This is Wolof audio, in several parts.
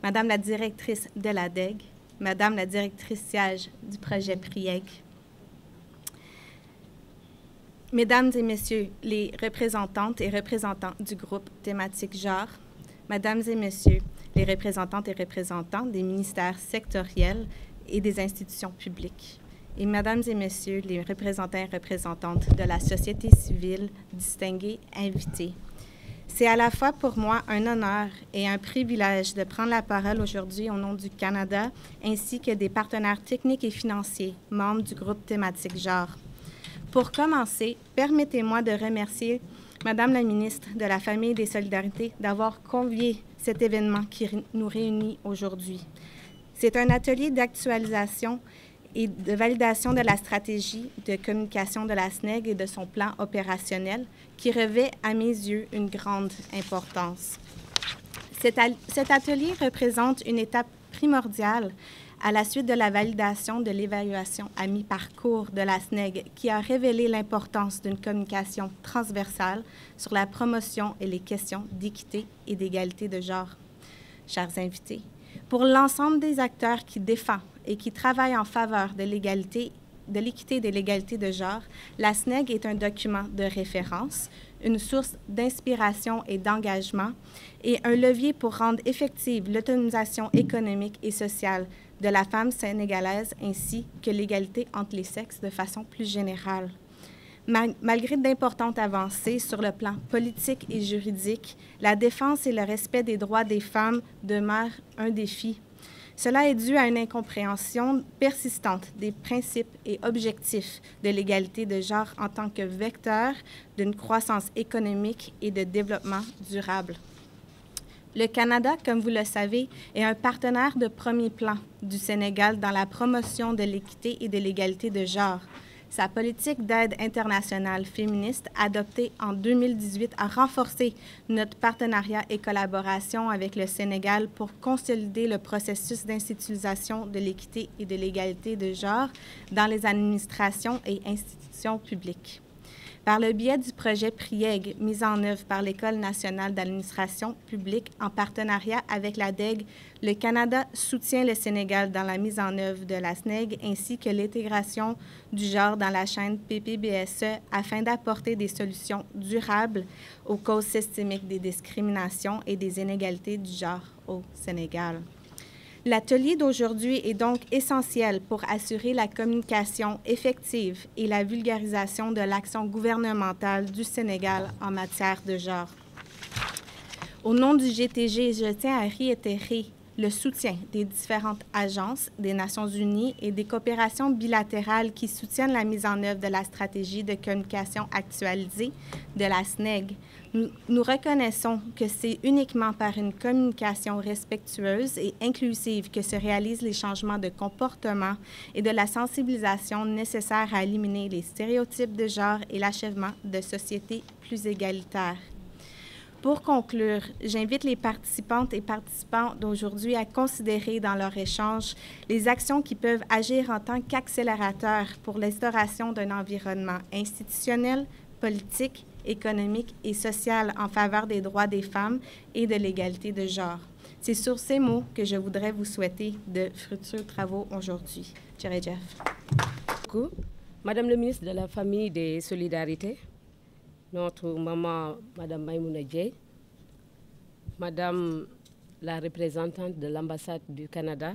Madame la directrice de la DEG, Madame la directrice siège du projet PRIEG, Mesdames et Messieurs les représentantes et représentants du groupe thématique genre, Mesdames et Messieurs les représentantes et représentants des ministères sectoriels et des institutions publiques, et Mesdames et Messieurs les représentants et représentantes de la société civile, distingués invités. C'est à la fois pour moi un honneur et un privilège de prendre la parole aujourd'hui au nom du Canada, ainsi que des partenaires techniques et financiers, membres du groupe thématique genre. Pour commencer, permettez-moi de remercier Madame la ministre de la Famille et des Solidarités d'avoir convié cet événement qui nous réunit aujourd'hui. C'est un atelier d'actualisation et de validation de la stratégie de communication de la SNEG et de son plan opérationnel qui revêt, à mes yeux, une grande importance. Cet atelier représente une étape primordiale à la suite de la validation de l'évaluation à mi-parcours de la SNEG qui a révélé l'importance d'une communication transversale sur la promotion et les questions d'équité et d'égalité de genre. Chers invités, pour l'ensemble des acteurs qui défendent et qui travaillent en faveur de l'égalité, de l'équité et de l'égalité de genre, la SNEG est un document de référence, une source d'inspiration et d'engagement et un levier pour rendre effective l'autonomisation économique et sociale de la femme sénégalaise ainsi que l'égalité entre les sexes de façon plus générale. Malgré d'importantes avancées sur le plan politique et juridique, la défense et le respect des droits des femmes demeurent un défi. Cela est dû à une incompréhension persistante des principes et objectifs de l'égalité de genre en tant que vecteur d'une croissance économique et de développement durable. Le Canada, comme vous le savez, est un partenaire de premier plan du Sénégal dans la promotion de l'équité et de l'égalité de genre. Sa politique d'aide internationale féministe, adoptée en 2018, a renforcé notre partenariat et collaboration avec le Sénégal pour consolider le processus d'institutionnalisation de l'équité et de l'égalité de genre dans les administrations et institutions publiques. Par le biais du projet PRIEG, mis en œuvre par l'École nationale d'administration publique en partenariat avec la DEG, le Canada soutient le Sénégal dans la mise en œuvre de la SNEG ainsi que l'intégration du genre dans la chaîne PPBSE afin d'apporter des solutions durables aux causes systémiques des discriminations et des inégalités du genre au Sénégal. L'atelier d'aujourd'hui est donc essentiel pour assurer la communication effective et la vulgarisation de l'action gouvernementale du Sénégal en matière de genre. Au nom du GTG, je tiens à réitérer le soutien des différentes agences des Nations unies et des coopérations bilatérales qui soutiennent la mise en œuvre de la stratégie de communication actualisée de la SNEG. Nous reconnaissons que c'est uniquement par une communication respectueuse et inclusive que se réalisent les changements de comportement et de la sensibilisation nécessaires à éliminer les stéréotypes de genre et l'achèvement de sociétés plus égalitaires. Pour conclure, j'invite les participantes et participants d'aujourd'hui à considérer dans leur échange les actions qui peuvent agir en tant qu'accélérateurs pour l'instauration d'un environnement institutionnel, politique, économique et social en faveur des droits des femmes et de l'égalité de genre. C'est sur ces mots que je voudrais vous souhaiter de fructueux travaux aujourd'hui. Jerry Jeff. Madame le ministre de la Famille et des Solidarités, notre maman, Madame Maïmouna Dieye, Madame la représentante de l'ambassade du Canada,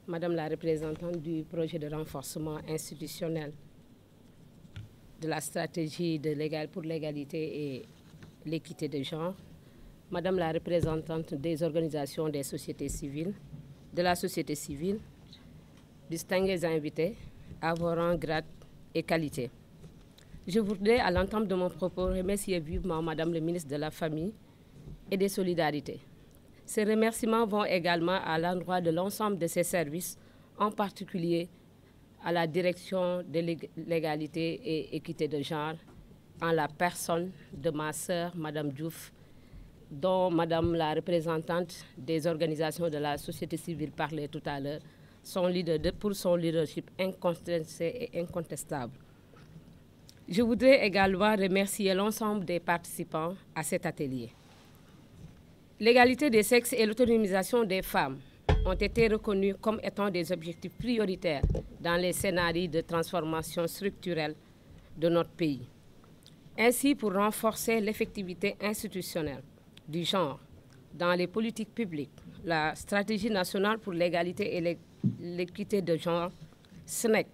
Madame la représentante du projet de renforcement institutionnel de la stratégie pour l'égalité et l'équité de genre, Madame la représentante des organisations des sociétés civiles, de la société civile, distingués invités, à vos rangs, grades et qualités. Je voudrais, à l'entame de mon propos, remercier vivement Madame le ministre de la Famille et des Solidarités. Ces remerciements vont également à l'endroit de l'ensemble de ses services, en particulier à la direction de l'égalité et équité de genre, en la personne de ma sœur, Madame Diouf, dont Madame la représentante des organisations de la société civile parlait tout à l'heure, pour son leadership incontesté et incontestable. Je voudrais également remercier l'ensemble des participants à cet atelier. L'égalité des sexes et l'autonomisation des femmes ont été reconnus comme étant des objectifs prioritaires dans les scénarios de transformation structurelle de notre pays. Ainsi, pour renforcer l'effectivité institutionnelle du genre dans les politiques publiques, la Stratégie nationale pour l'égalité et l'équité de genre, SNEC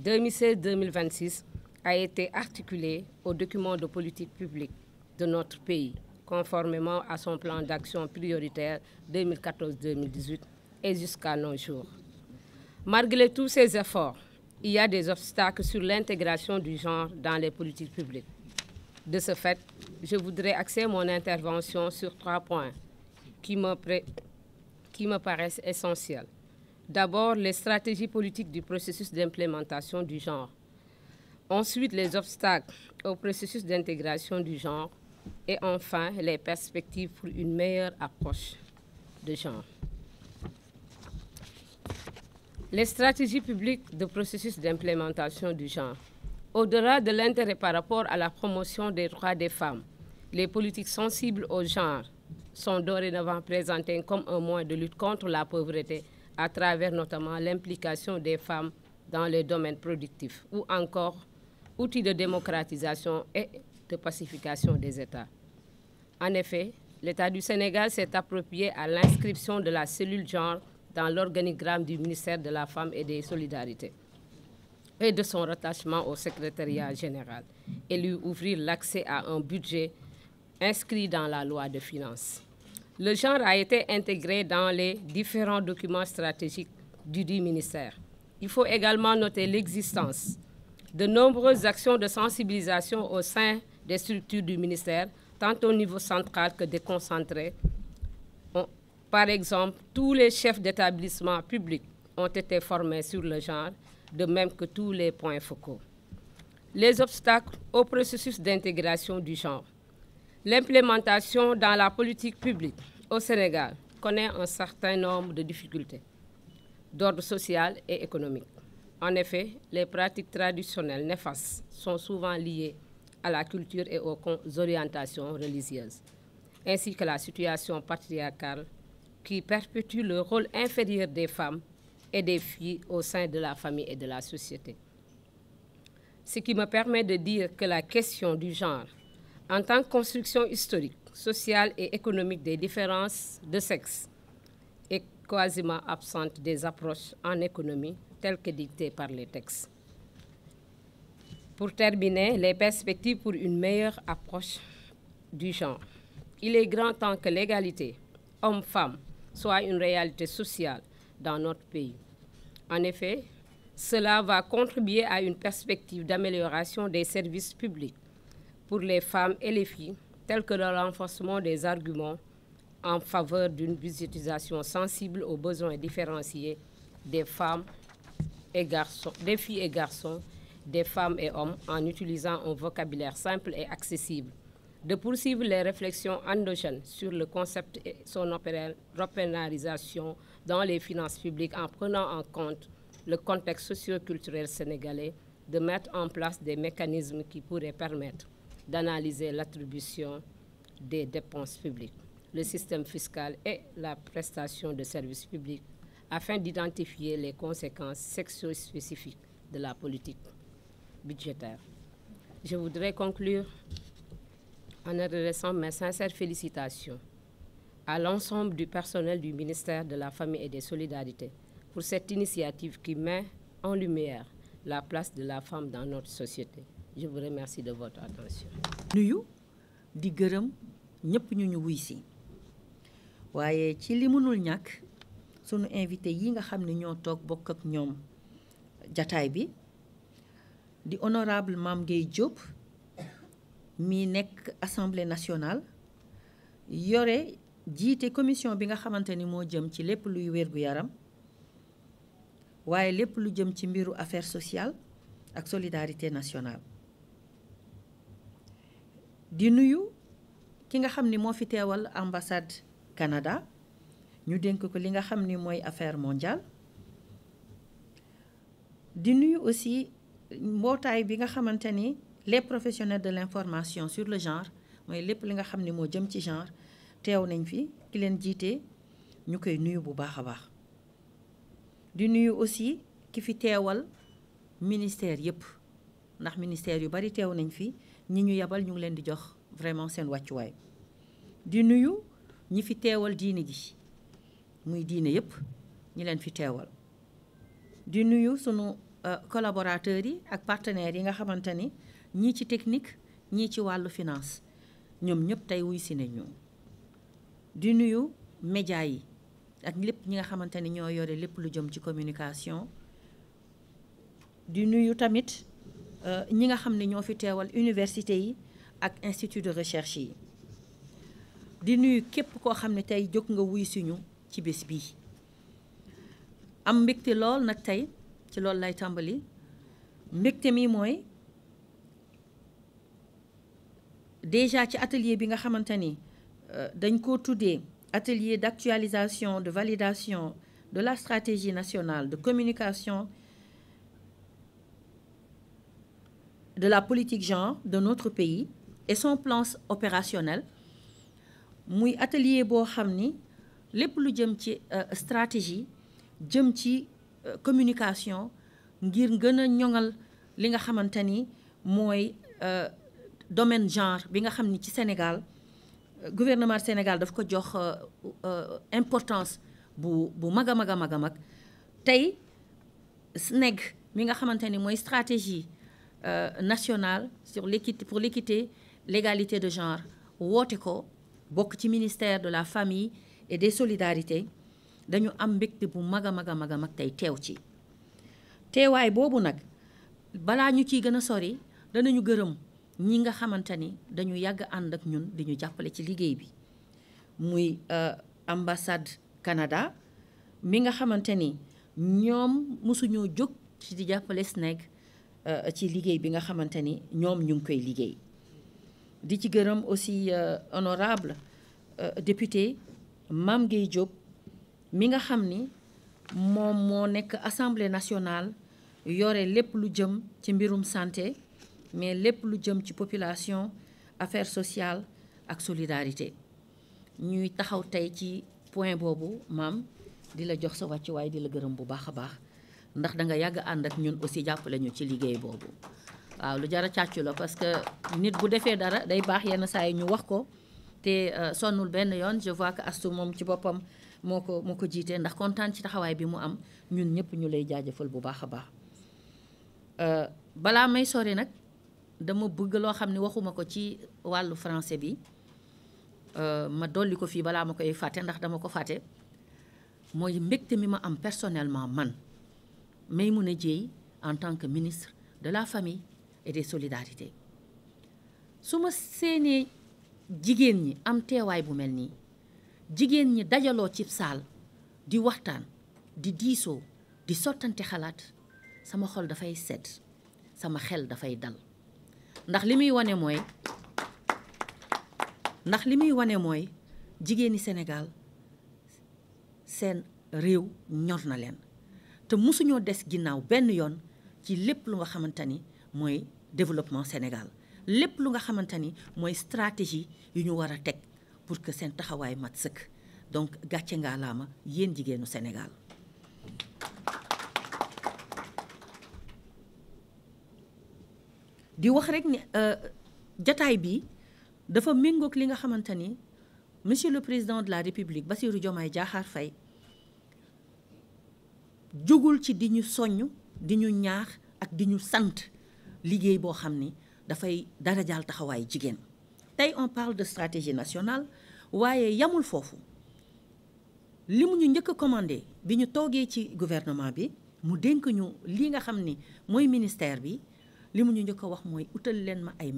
2016-2026, a été articulée au document de politique publique de notre pays, conformément à son plan d'action prioritaire 2014-2018 et jusqu'à nos jours. Malgré tous ces efforts, il y a des obstacles sur l'intégration du genre dans les politiques publiques. De ce fait, je voudrais axer mon intervention sur 3 points qui me paraissent essentiels. D'abord, les stratégies politiques du processus d'implémentation du genre. Ensuite, les obstacles au processus d'intégration du genre. Et enfin, les perspectives pour une meilleure approche de genre. Les stratégies publiques de processus d'implémentation du genre. Au-delà de l'intérêt par rapport à la promotion des droits des femmes, les politiques sensibles au genre sont dorénavant présentées comme un moyen de lutte contre la pauvreté à travers notamment l'implication des femmes dans les domaines productifs ou encore outils de démocratisation et de pacification des États. En effet, l'État du Sénégal s'est approprié à l'inscription de la cellule genre dans l'organigramme du ministère de la Femme et des Solidarités et de son rattachement au secrétariat général et lui ouvrir l'accès à un budget inscrit dans la loi de finances. Le genre a été intégré dans les différents documents stratégiques du dit ministère. Il faut également noter l'existence de nombreuses actions de sensibilisation au sein des structures du ministère, tant au niveau central que déconcentré. Par exemple, tous les chefs d'établissement publics ont été formés sur le genre, de même que tous les points focaux. Les obstacles au processus d'intégration du genre. L'implémentation dans la politique publique au Sénégal connaît un certain nombre de difficultés d'ordre social et économique. En effet, les pratiques traditionnelles néfastes sont souvent liées à la culture et aux orientations religieuses, ainsi que la situation patriarcale qui perpétue le rôle inférieur des femmes et des filles au sein de la famille et de la société. Ce qui me permet de dire que la question du genre, en tant que construction historique, sociale et économique des différences de sexe, est quasiment absente des approches en économie telles que dictées par les textes. Pour terminer, les perspectives pour une meilleure approche du genre. Il est grand temps que l'égalité homme-femme soit une réalité sociale dans notre pays. En effet, cela va contribuer à une perspective d'amélioration des services publics pour les femmes et les filles, tels que le renforcement des arguments en faveur d'une budgétisation sensible aux besoins différenciés des femmes et garçons, des filles et garçons, des femmes et hommes, en utilisant un vocabulaire simple et accessible, de poursuivre les réflexions endogènes sur le concept et son opéralisation dans les finances publiques en prenant en compte le contexte socio-culturel sénégalais, de mettre en place des mécanismes qui pourraient permettre d'analyser l'attribution des dépenses publiques, le système fiscal et la prestation de services publics afin d'identifier les conséquences sexo-spécifiques de la politique budgétaire. Je voudrais conclure en adressant mes sincères félicitations à l'ensemble du personnel du ministère de la Famille et des Solidarités pour cette initiative qui met en lumière la place de la femme dans notre société. Je vous remercie de votre attention. nuyu di gërëm ñëpp ñu wuy si waaye ci li mënul ñàkk sunu invité yi nga xam ne ñoo toog bokk ak ñoom jataay bi di honorable Mame Gueye Diop mi nekk Assemblée nationale yore jiite commission bi nga xamante ni moo jëm ci lépp luy wér-gu-yaram waaye lépp lu jëm ci mbiru affaires sociales ak solidarité nationale di nuyu ki nga xam ni moo fi teewal ambassade Canada ñu dénk ko li nga xam ni mooy affaire mondiale di nuyu aussi mbootaay bi nga xamante ni les professionnels de l'information sur le genre mooy lépp li nga xam ni moo jëm ci genre teew nañ fi ki leen jiite ñu koy nuyu bu baax a baax di nuyu aussi ki fi teewal ministère yëpp ndax ministère yu bari teew nañ fi ñi ñu yabal ñu ngi leen di jox vraiment seen wàccuwaay di nuyu ñi fi teewal diine ji muy diine yëpp ñi leen fi teewal di nuyu sunu collaborateurs yi ak partenaires yi nga xamante ni ñii ci technique ñii ci wàllu finance ñoom ñëpp tey wuy si nañu di nuyu médias yi ak lépp ñi nga xamante ni ñoo yore lépp lu jëm ci communication di nuyu tamit ñi nga xam ne ñoo fi teewal université yi ak institut de recherche yi di nuyu képp koo xam ne tey jóg nga wuy si ñu ci bés bii am mbégte lool nag tey ci loolu lay tàmbali mbégte mi mooy déjà ci atelier bi nga xamante ni dañ ko tuddee atelier d'actualisation de validation de la stratégie nationale de communication de la politique genre de notre pays et son plan opérationnel muy atelier boo xam ni lépp lu jëm ci stratégie jëm ci communication ngir gën a ñoŋal li nga xamante ni mooy domaine genre bi nga xam ni ci Sénégal gouvernement Sénégal daf ko jox importance bu mag a mag a mag a mag tey SNEG mi nga xamante ni mooy stratégie nationale sur l'équité pour l'équité l'égalité de genre woote ko bokk ci ministère de la famille et des solidarités dañu am mbégte bu mag a mag a mag a mag tey teew ci teewaay boobu nag balaa ñu ciy gën a sori danañu gërëm ñi nga xamante ni dañu yàgg ànd ak ñun di ñu jàppale ci liggéey bi muy ambassade Canada mi nga xamante ni ñoom mosuñoo jóg ci di jàppale SNEG ci liggéey bi nga xamante ni ñoom ñu ngi koy liggéey di ci gërëm aussi honorable député Mame Gueye Diop mi nga xam ni moom moo nekk assemblée nationale yore lépp lu jëm ci mbirum santé mais lépp lu jëm ci population affaires sociales ak solidarité ñuy taxaw tey ci point boobu maam di la jox sa wàccuwaay di la gërëm bu baax a baax ndax da nga yàgg ànd ak ñun aussi jàppale ñu ci liggéey boobu waaw lu jar a càccu la parce que nit bu defee dara day baax yenn saa yi ñu wax ko te sonnul benn yoon je vois que Astou moom ci boppam moo ko jiitee ndax kontaan ci taxawaay bi mu am ñun ñëpp ñu lay jaajëfal bu baax a baax balaa may sori nag dama bëgg loo xam ne waxuma ko ci wàllu français bi ma dolli ko fii balaa ma koy fàtte ndax dama ko fàtte mooy mbégte mi ma am personnellement man Maïmouna Dièye en tant que ministre de la famille et des solidarités su ma seenee jigéen ñi am teewaay bu mel nii jigéen ñi dajaloo ci saal di waxtaan di diisoo di sottante xalaat sama xol dafay sedd sama xel dafay dal ndax li muy wane mooy jigéeni Sénégal seen réew ñor na leen te mosuñoo des ginnaaw benn yoon ci lépp lu nga xamante ni mooy développement Sénégal lépp lu nga xamante ni mooy stratégie yu ñu war a teg pour que seen taxawaay mat sëkk donc gàcce ngaalaama yéen jigéenu Sénégal. di wax rek ni jataay bi dafa méngoog li nga xamante ni monsieur le président de la République Bassirou Diomaye Diakhar Faye jógul ci di ñu soññ di ñu ñaax ak di ñu sant liggéey boo xam ni dafay darajaal taxawaay jigéen tey on parle de stratégie nationale waaye yamul foofu li mu ñu njëkk a commandé bi ñu toogee ci gouvernement bi mu dénk ñu li nga xam ni mooy ministère bi li mu ñu njëkk a wax mooy utal leen ma ay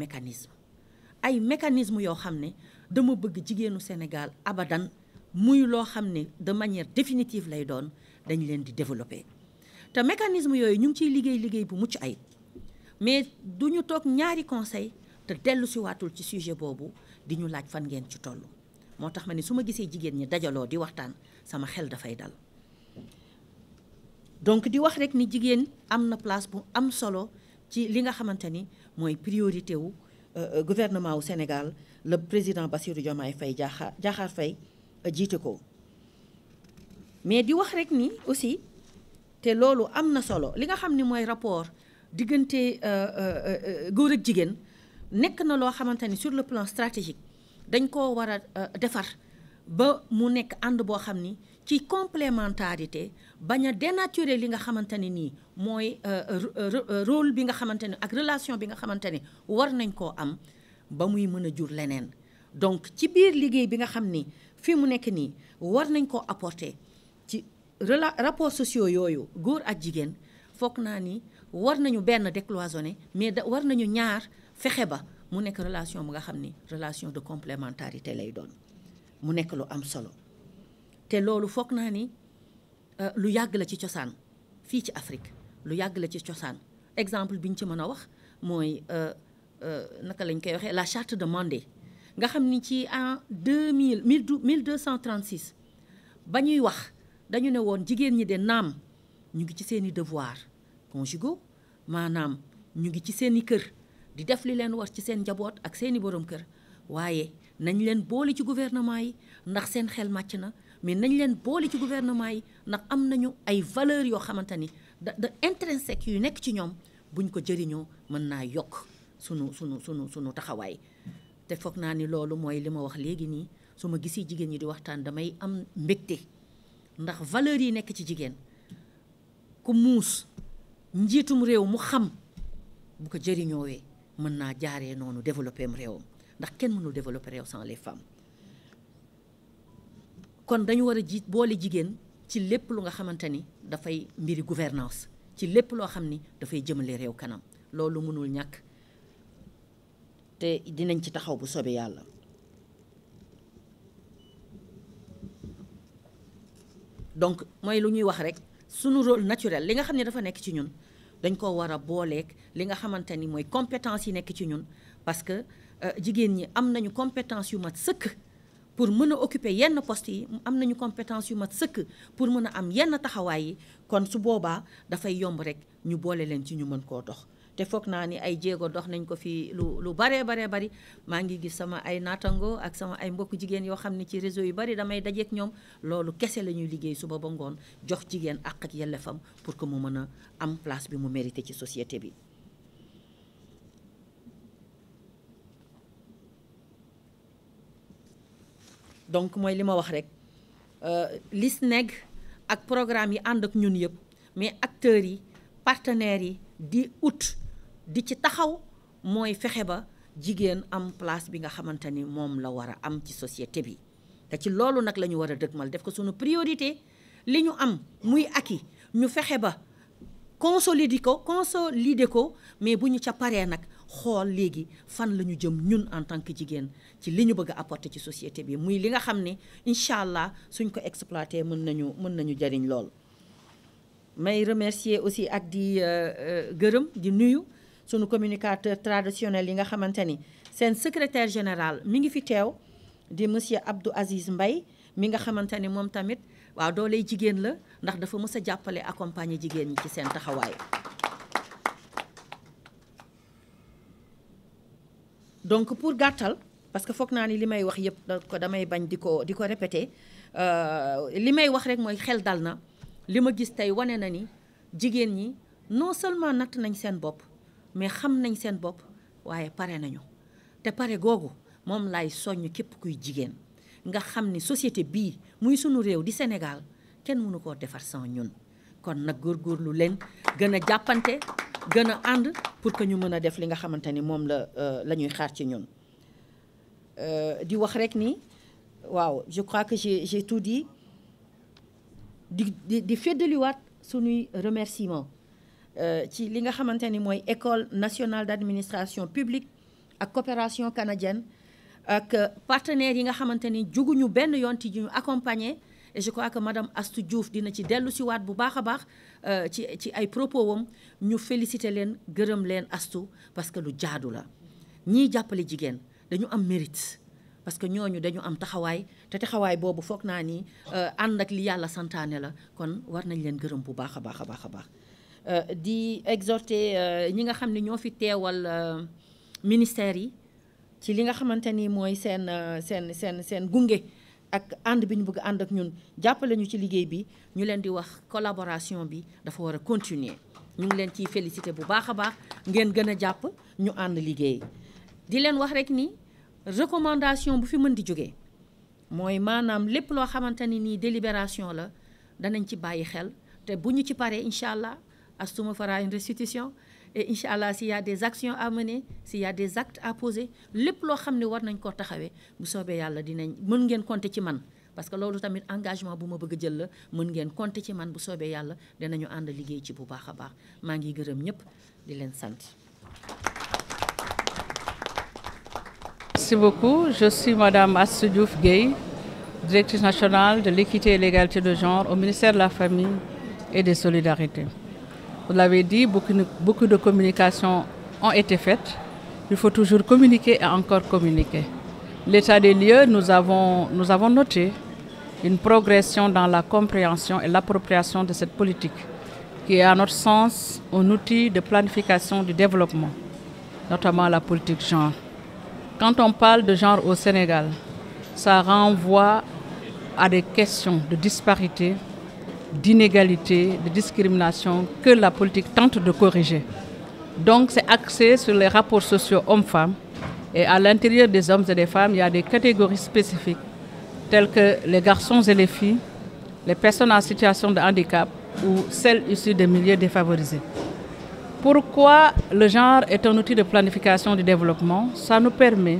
mécanisme yoo xam ne dama bëgg jigéenu Sénégal abadan muy loo xam ne de manière définitive lay doon dañ leen di développer te mécanisme yooyu ñu ngi ciy liggéey bu mucc ayib mais du ñu toog ñaari conseil te dellu si waatul ci sujet boobu di ñu laaj fan ngeen ci toll moo tax ma ne su ma gisee jigéen ñi dajaloo di waxtaan sama xel dafay dal donc di wax rek ni jigéen am na place bu am solo ci li nga xamante ni mooy priorité wu gouvernement wu Sénégal le président Bassirou Diomaye Faye Diakhar Faye jiite ko mais di wax rek ni aussi te loolu am na solo li nga xam ni mooy rapport diggante góor ak jigéen nekk na loo xamante ni sur le plan stratégique dañ koo war a defar ba mu nekk ànd boo xam ni ci complémentarité bañ a dénaturer li nga xamante ne nii mooy rôle bi nga xamante ne ak relation bi nga xamante ne war nañ koo am ba muy mën a jur leneen donc ci biir liggéey bi nga xam ni fii mu nekk nii war nañ koo apporter ci rapports sociaux yooyu góor ak jigéen foog naa ni war nañu benn décloisonner mais war nañu ñaar fexe ba mu nekk relation bu nga xam ni relation de complémentarité lay doon mu nekk lu am solo te loolu foog naa ni lu yàgg la ci cosaan fii ci Afrique lu yàgg la ci cosaan exemple bi ñu ci mën a wax mooy naka lañ koy waxee la charte de Mandé nga xam ni ci en 1236 ba ñuy wax dañu ne woon jigéen ñi de naam ñu ngi ci seeni devoir conjugaux maanaam ñu ngi ci seeni kër di def li leen war ci seen njaboot ak seeni borom kër waaye nañ leen boole ci gouvernement yi ndax seen xel màcc na mais nañ leen boole ci gouvernement yi ndax am nañu ay valeurs yoo xamante ni da intrinsèques yu nekk ci ñoom buñ ko jëriñoo mën naa yokk sunu taxawaay te foog naa ni loolu mooy li ma wax léegi nii su ma gisee jigéen ñi di waxtaan damay am mbégte ndax valeurs yi nekk ci jigéen ku muus njiitum réew mu xam bu ko jëriñoowee mën naa jaaree noonu développer am réewam ndax kenn mënul développer réew sans les femmes kon dañu war a boole jigéen ci lépp lu nga xamante ni dafay mbiri gouvernance ci lépp loo xam ni dafay jëmale réew kanam loolu mënul ñàkk te dinañ ci taxaw bu soobee yàlla donc mooy lu ñuy wax rek sunu rôle naturel li nga xam ne dafa nekk ci ñun dañ ko war a booleeg li nga xamante ni mooy compétence yi nekk ci ñun parce que jigéen ñi am nañu compétence yu mat sëkk pour mën a occuper yenn poste yi am nañu compétence yu mat sëkk pour mën a am yenn taxawaay yi kon su boobaa dafay yomb rek ñu boole leen ci ñu mën koo dox te foog naa ni ay jéego dox nañ ko fi lu baree bari maa ngi gis sama ay naatango ak sama ay mbokk jigéen yoo xam ne ci réseau yu bari damay dajeek ñoom loolu kese la ñuy liggéey suba ba ngoon jox jigéen àq ak yelleefam pour que mu mën a am place bi mu mérité ci société bi. donc mooy li ma wax rek LISNEG ak programme yi ànd ak ñun yëpp mais acteurs yi partenaires yi di di ci taxaw mooy fexe ba jigéen am place bi nga xamante ni moom la war a am ci société bi te ci loolu nag la ñu war a dëgmal def ko sunu priorité li ñu am muy acquis ñu fexe ba consolider ko mais bu ñu ca paree nag xool léegi fan la ñu jëm ñun en tant que jigéen ci li ñu bëgg a apporter ci société bi muy li nga xam ne incha allah suñ ko exploiter mën nañu jariñ lool. may remercier aussi ak di gërëm di nuyu sunu communicateur traditionnel yi nga xamante ni seen secrétaire général mi ngi fi teew di monsieur Abdou Aziz Mbaye mi nga xamante ni moom tamit waaw dooley jigéen la ndax dafa mës a jàppale accompagner jigéen ñi ci seen taxawaay. donc pour gàttal parce que foog naa ni li may wax yëpp damay bañ di ko répéter li may wax rek mooy xel dal na li ma gis tey wane na ni jigéen ñi non seulement natt nañ seen bopp mais xam nañ seen bopp waaye pare nañu te pare googu moom laay soññ képp kuy jigéen nga xam ni société bii muy sunu réew di Sénégal kenn mënu koo defar sans ñun kon nag góorgóorlu leen gën a jàppante gën a ànd pour que ñu mën a def li nga xamante ni moom la ñuy xaar ci ñun di wax rek ni waaw je crois que j'ai tout dit di feddaliwaat suñuy remerciement ci li nga xamante ni mooy école nationale d'administration publique ak coopération canadienne ak partenaires yi nga xamante ni juguñu benn yoon ci ñu accompagner et je crois que madame Astou Diouf dina ci dellu si waat bu baax a baax ci ay propos wam ñu féliciter leen gërëm leen Astou parce que lu jaadu la ñiy jàppale jigéen dañu am mérite parce que ñooñu dañu am taxawaay te taxawaay boobu foog naa ni ànd ak li yàlla santaane la kon war nañ leen gërëm bu baax a baax a baax a baax di exhorter ñi nga xam ne ñoo fi teewal ministère yi ci li nga xamante ni mooy seen gunge ak ànd bi ñu bëgg ànd ak ñun jàppale ñu ci liggéey bi ñu leen di wax collaboration bi dafa war a continuer ñu ngi leen ciy félicité bu baax a baax ngeen gën a jàpp ñu ànd liggéey di leen wax rek ni recommandation bu fi mën di jógee mooy maanaam lépp loo xamante ni nii délibération la danañ ci bàyyi xel te bu ñu ci paree incha allah Astou fera une restitution et incha allah s'il y a des actions à mener s'il y a des actes à poser lépp loo xam ne war nañ koo taxawee bu soobee yàlla dinañ mën ngeen compter ci man parce que loolu tamit engagement bu ma bëgg a jël la mën ngeen compter ci man bu soobee yàlla dinañu ànd liggéey ci bu baax a baax maa ngi gërëm ñëpp di leen sant. Merci beaucoup. Je suis Madame Astou Diouf Gueye, directrice nationale de l'équité et l'égalité de genre au ministère de la Famille et des Solidarités. Vous l'avez dit, beaucoup de communications ont été faites. Il faut toujours communiquer et encore communiquer. L'état des lieux, nous avons noté une progression dans la compréhension et l'appropriation de cette politique, qui est à notre sens un outil de planification du développement, notamment la politique genre. Quand on parle de genre au Sénégal, ça renvoie à des questions de disparité, d'inégalité, de discrimination que la politique tente de corriger. Donc c'est axé sur les rapports sociaux hommes-femmes et à l'intérieur des hommes et des femmes, il y a des catégories spécifiques telles que les garçons et les filles, les personnes en situation de handicap ou celles issues des milieux défavorisés. Pourquoi le genre est un outil de planification du développement? Ça nous permet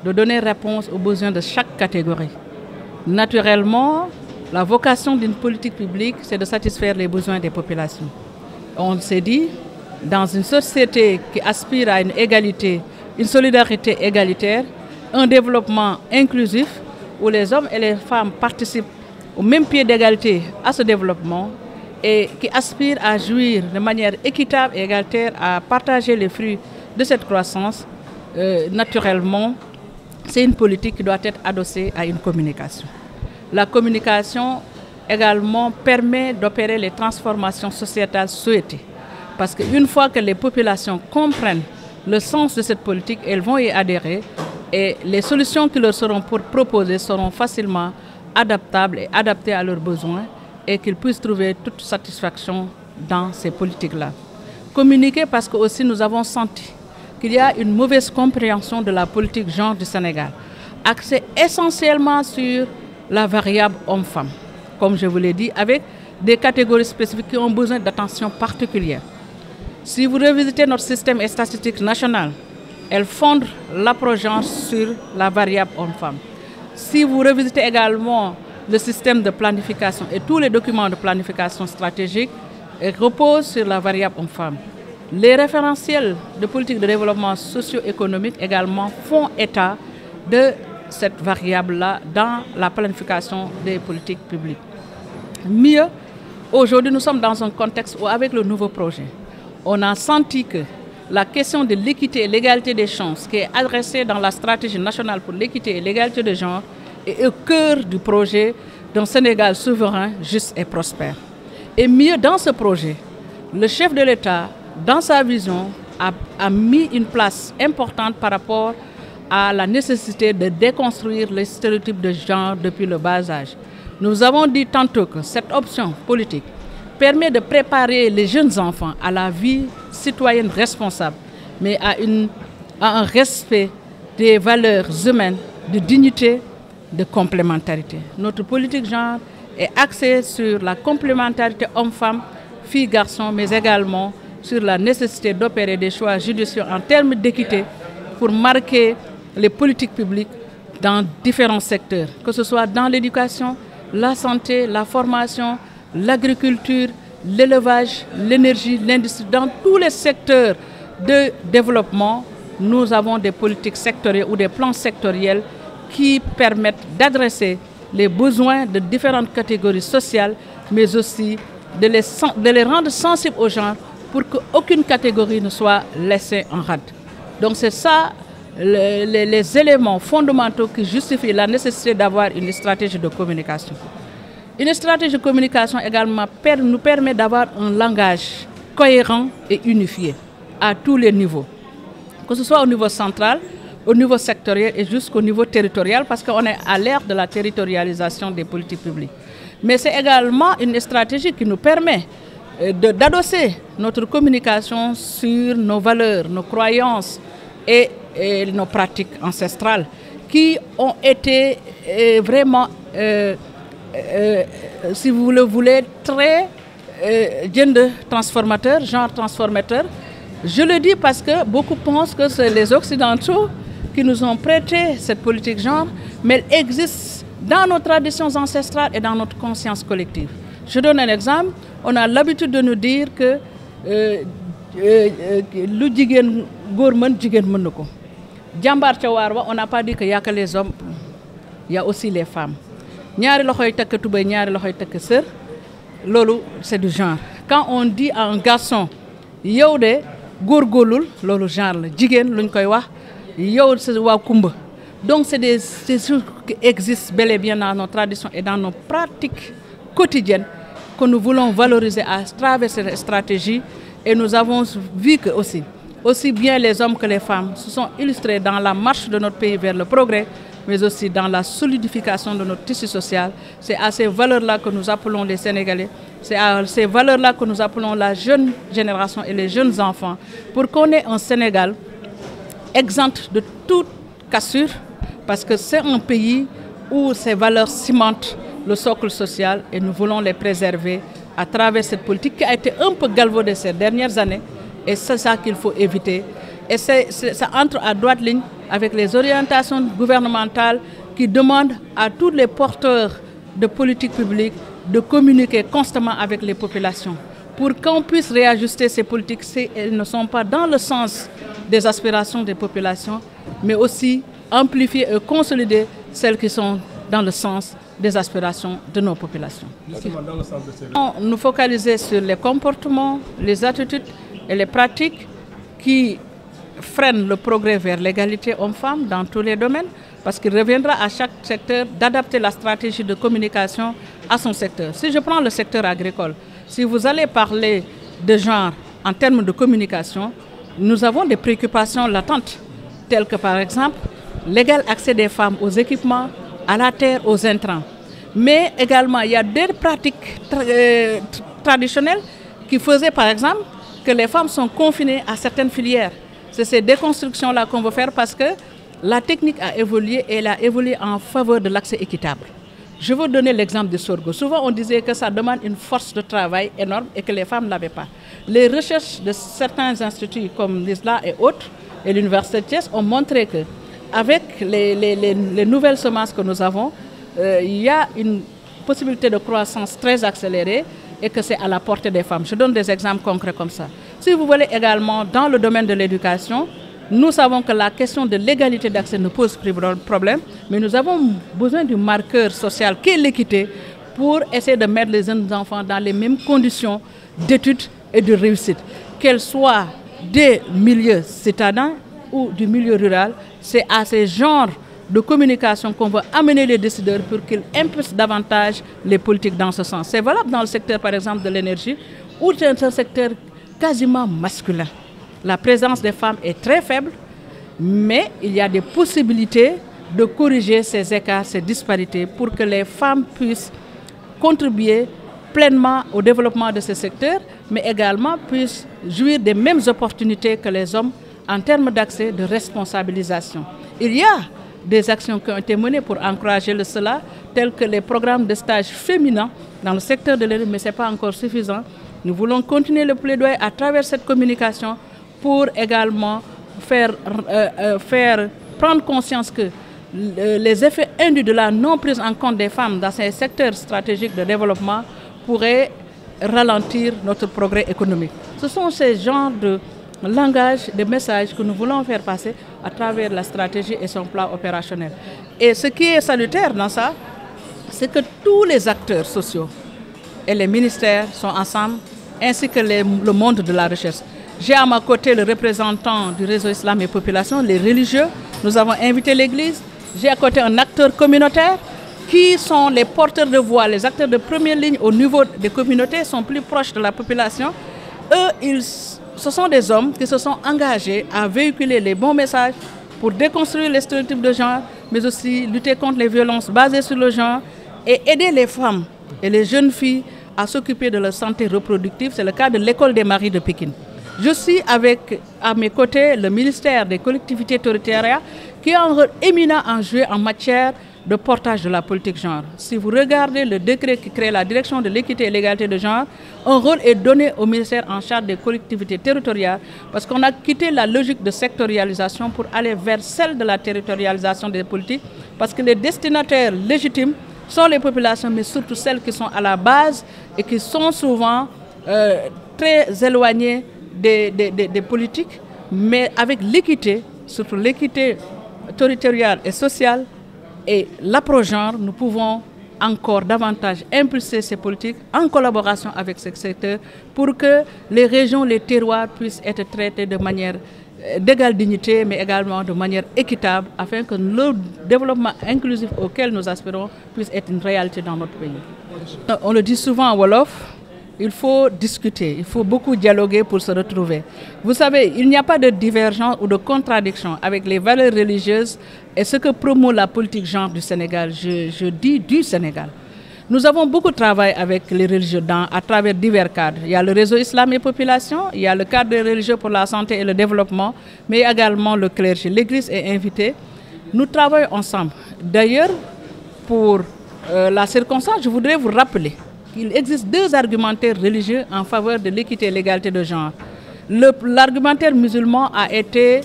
de donner réponse aux besoins de chaque catégorie. Naturellement, la vocation d'une politique publique, c'est de satisfaire les besoins des populations. On s'est dit, dans une société qui aspire à une égalité, une solidarité égalitaire, un développement inclusif, où les hommes et les femmes participent au même pied d'égalité à ce développement, et qui aspire à jouir de manière équitable et égalitaire à partager les fruits de cette croissance, naturellement, c'est une politique qui doit être adossée à une communication. La communication également permet d'opérer les transformations sociétales souhaitées. Parce qu'une fois que les populations comprennent le sens de cette politique, elles vont y adhérer et les solutions qui leur seront proposées seront facilement adaptables et adaptées à leurs besoins, et qu'ils puissent trouver toute satisfaction dans ces politiques-là. Communiquer parce que aussi nous avons senti qu'il y a une mauvaise compréhension de la politique genre du Sénégal, axée essentiellement sur la variable homme-femme, comme je vous l'ai dit, avec des catégories spécifiques qui ont besoin d'attention particulière. Si vous revisitez notre système statistique national, elle fonde l'approche genre sur la variable homme-femme. Si vous revisitez également le système de planification et tous les documents de planification stratégique reposent sur la variable homme-femme. Les référentiels de politique de développement socio-économique également font état de cette variable-là dans la planification des politiques publiques. Mieux, aujourd'hui nous sommes dans un contexte où avec le nouveau projet, on a senti que la question de l'équité et l'égalité des chances qui est adressée dans la stratégie nationale pour l'équité et l'égalité de genre est au cœur du projet d'un Sénégal souverain, juste et prospère. Et mieux, dans ce projet, le chef de l'État, dans sa vision, a mis une place importante par rapport à la nécessité de déconstruire les stéréotypes de genre depuis le bas âge. Nous avons dit tantôt que cette option politique permet de préparer les jeunes enfants à la vie citoyenne responsable, mais à un respect des valeurs humaines, de dignité, de complémentarité. Notre politique genre est axée sur la complémentarité homme-femme, filles-garçons, mais également sur la nécessité d'opérer des choix judicieux en termes d'équité pour marquer les politiques publiques dans différents secteurs, que ce soit dans l'éducation, la santé, la formation, l'agriculture, l'élevage, l'énergie, l'industrie. Dans tous les secteurs de développement, nous avons des politiques sectorielles ou des plans sectoriels qui permettent d'adresser les besoins de différentes catégories sociales, mais aussi de les rendre sensibles au genre pour qu'aucune catégorie ne soit laissée en rade. Donc c'est ça les éléments fondamentaux qui justifient la nécessité d'avoir une stratégie de communication. Une stratégie de communication également nous permet d'avoir un langage cohérent et unifié à tous les niveaux. Que ce soit au niveau central, au niveau sectoriel et jusqu'au niveau territorial, parce qu'on est à l'ère de la territorialisation des politiques publiques. Mais c'est également une stratégie qui nous permet d'adosser notre communication sur nos valeurs, nos croyances et nos pratiques ancestrales qui ont été vraiment, si vous le voulez, très gender transformateur, genre transformateur. Je le dis parce que beaucoup pensent que c'est les Occidentaux qui nous ont prêté cette politique genre, mais elle existe dans nos traditions ancestrales et dans notre conscience collective. Je donne un exemple. On a l'habitude de nous dire que lu jigéen góor mën jigéen mën na ko. Jàmbaar ca waar wa, on n'a pas dit qu'il n'y a que les hommes, il y a aussi les femmes. Ñaari loxoy takk tubéy, ñaari loxoy takk sër, loolu c'est du genre. Quand on dit à un garçon yow de góorgóorlul, loolu genre la. Jigéen luñ koy wax yow c'est waa kumba. Donc c'est des choses qui existent bel et bien dans nos traditions et dans nos pratiques quotidiennes que nous voulons valoriser à travers cette stratégie. Et nous avons vu que aussi bien les hommes que les femmes se sont illustrés dans la marche de notre pays vers le progrès, mais aussi dans la solidification de notre tissu social. C'est à ces valeurs-là que nous appelons les Sénégalais. C'est à ces valeurs-là que nous appelons la jeune génération et les jeunes enfants pour qu'on ait un Sénégal exempt de toute cassure, parce que c'est un pays où ces valeurs cimentent le socle social et nous voulons les préserver à travers cette politique qui a été un peu galvaudée ces dernières années. Et c'est ça qu'il faut éviter. Et ça entre à droite ligne avec les orientations gouvernementales qui demandent à tous les porteurs de politique publique de communiquer constamment avec les populations pour qu'on puisse réajuster ces politiques si elles ne sont pas dans le sens des aspirations des populations, mais aussi amplifier et consolider celles qui sont dans le sens des aspirations de nos populations. Nous focaliser sur les comportements, les attitudes et les pratiques qui freinent le progrès vers l'égalité homme-femme dans tous les domaines, parce qu'il reviendra à chaque secteur d'adapter la stratégie de communication à son secteur. Si je prends le secteur agricole, si vous allez parler de genre en termes de communication, nous avons des préoccupations latentes, telles que par exemple l'égal accès des femmes aux équipements, à la terre, aux intrants. Mais également, il y a des pratiques traditionnelles qui faisaient par exemple que les femmes sont confinées à certaines filières. C'est ces déconstructions-là qu'on veut faire parce que la technique a évolué et elle a évolué en faveur de l'accès équitable. Je veux donner l'exemple du sorgho. Souvent, on disait que ça demande une force de travail énorme et que les femmes ne l'avaient pas. Les recherches de certains instituts comme l'ISLA et autres, et l'Université de Thiès, ont montré que avec les nouvelles semences que nous avons, il y a une possibilité de croissance très accélérée et que c'est à la portée des femmes. Je donne des exemples concrets comme ça. Si vous voulez également, dans le domaine de l'éducation, nous savons que la question de l'égalité d'accès ne pose plus de problème, mais nous avons besoin du marqueur social qui est l'équité pour essayer de mettre les jeunes enfants dans les mêmes conditions d'études et de réussite. Qu'elles soient des milieux citadins ou du milieu rural, c'est à ces genres de communication qu'on veut amener les décideurs pour qu'ils impulsent davantage les politiques dans ce sens. C'est valable dans le secteur, par exemple, de l'énergie, où c'est un secteur quasiment masculin. La présence des femmes est très faible, mais il y a des possibilités de corriger ces écarts, ces disparités, pour que les femmes puissent contribuer pleinement au développement de ce secteur, mais également puissent jouir des mêmes opportunités que les hommes en termes d'accès, de responsabilisation. Il y a des actions qui ont été menées pour encourager cela, telles que les programmes de stage féminins dans le secteur de l'énergie, mais ce n'est pas encore suffisant. Nous voulons continuer le plaidoyer à travers cette communication pour également faire prendre conscience que les effets induits de la non prise en compte des femmes dans ces secteurs stratégiques de développement pourraient ralentir notre progrès économique. Ce sont ces genres de langage, de messages que nous voulons faire passer à travers la stratégie et son plan opérationnel. Et ce qui est salutaire dans ça, c'est que tous les acteurs sociaux et les ministères sont ensemble, ainsi que le monde de la recherche. J'ai à ma côté le représentant du réseau Islam et Population, les religieux. Nous avons invité l'Église. J'ai à côté un acteur communautaire qui sont les porteurs de voix, les acteurs de première ligne au niveau des communautés, sont plus proches de la population. Eux, ce sont des hommes qui se sont engagés à véhiculer les bons messages pour déconstruire les stéréotypes de genre, mais aussi lutter contre les violences basées sur le genre et aider les femmes et les jeunes filles à s'occuper de leur santé reproductive. C'est le cas de l'École des Maris de Pékin. Je suis avec, à mes côtés, le ministère des collectivités territoriales qui a un rôle éminent à jouer en matière de portage de la politique genre. Si vous regardez le décret qui crée la direction de l'équité et l'égalité de genre, un rôle est donné au ministère en charge des collectivités territoriales parce qu'on a quitté la logique de sectorialisation pour aller vers celle de la territorialisation des politiques parce que les destinataires légitimes sont les populations, mais surtout celles qui sont à la base et qui sont souvent très éloignées des politiques, mais avec l'équité, surtout l'équité territoriale et sociale, et l'approche genre, nous pouvons encore davantage impulser ces politiques en collaboration avec ce secteur pour que les régions, les terroirs puissent être traités de manière d'égale dignité, mais également de manière équitable, afin que le développement inclusif auquel nous aspirons puisse être une réalité dans notre pays. On le dit souvent en Wolof, il faut discuter, il faut beaucoup dialoguer pour se retrouver. Vous savez, il n'y a pas de divergence ou de contradiction avec les valeurs religieuses et ce que promeut la politique genre du Sénégal. Je dis du Sénégal. Nous avons beaucoup travaillé avec les religieux à travers divers cadres. Il y a le réseau Islam et Population, il y a le cadre des religieux pour la santé et le développement, mais également le clergé. L'Église est invitée. Nous travaillons ensemble. D'ailleurs, pour la circonstance, je voudrais vous rappeler qu'il existe deux argumentaires religieux en faveur de l'équité et l'égalité de genre. L'argumentaire musulman a été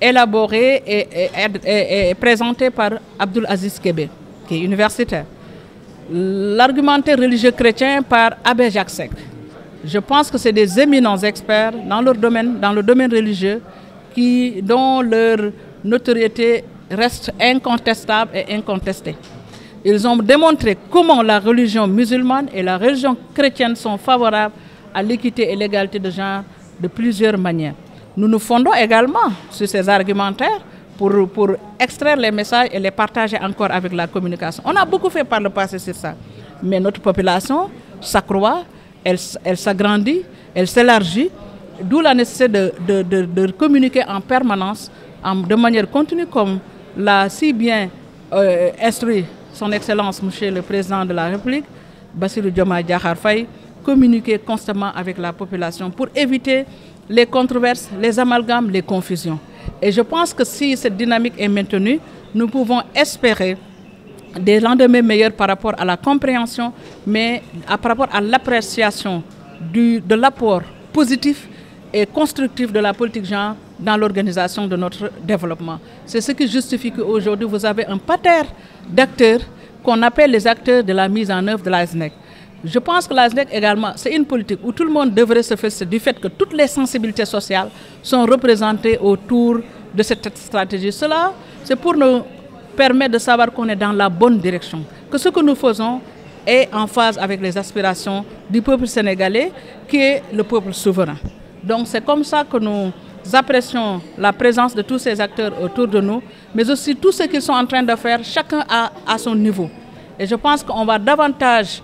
élaboré et présenté par Abdul Aziz Kébé, qui est universitaire. L'argumentaire religieux chrétien par Abbé Jacques Seck. Je pense que c'est des éminents experts dans leur domaine, dans le domaine religieux, dont leur notoriété reste incontestable et incontestée. Ils ont démontré comment la religion musulmane et la religion chrétienne sont favorables à l'équité et l'égalité de genre de plusieurs manières. Nous nous fondons également sur ces argumentaires pour extraire les messages et les partager encore avec la communication. On a beaucoup fait par le passé sur ça, mais notre population s'accroît, elle s'agrandit, elle s'élargit, d'où la nécessité de communiquer en permanence, de manière continue, comme l'a si bien instruit Son Excellence, Monsieur le Président de la République, Bassirou Diomaye Diakhar Faye, communiquer constamment avec la population pour éviter les controverses, les amalgames, les confusions. Et je pense que si cette dynamique est maintenue, nous pouvons espérer des lendemains meilleurs par rapport à la compréhension, mais par rapport à l'appréciation de l'apport positif et constructif de la politique genre dans l'organisation de notre développement. C'est ce qui justifie qu'aujourd'hui, vous avez un parterre d'acteurs qu'on appelle les acteurs de la mise en œuvre de la SNEC. Je pense que la SNEC également, c'est une politique où tout le monde devrait se féliciter du fait que toutes les sensibilités sociales sont représentées autour de cette stratégie. Cela, c'est pour nous permettre de savoir qu'on est dans la bonne direction, que ce que nous faisons est en phase avec les aspirations du peuple sénégalais, qui est le peuple souverain. Donc c'est comme ça que nous apprécions la présence de tous ces acteurs autour de nous, mais aussi tout ce qu'ils sont en train de faire, chacun à son niveau. Et je pense qu'on va davantage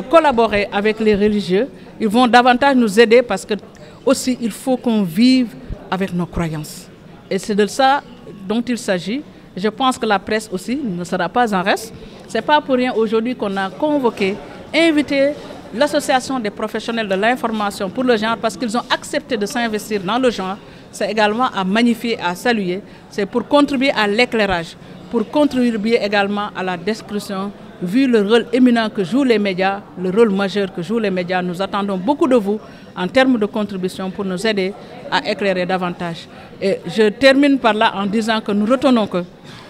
collaborer avec les religieux, ils vont davantage nous aider parce que aussi il faut qu'on vive avec nos croyances. Et c'est de ça dont il s'agit. Je pense que la presse aussi ne sera pas en reste. Ce n'est pas pour rien aujourd'hui qu'on a convoqué, invité l'association des professionnels de l'information pour le genre parce qu'ils ont accepté de s'investir dans le genre. C'est également à magnifier, à saluer. C'est pour contribuer à l'éclairage, pour contribuer également à la description. Vu le rôle éminent que jouent les médias, le rôle majeur que jouent les médias, nous attendons beaucoup de vous en termes de contribution pour nous aider à éclairer davantage. Et je termine par là en disant que nous retenons que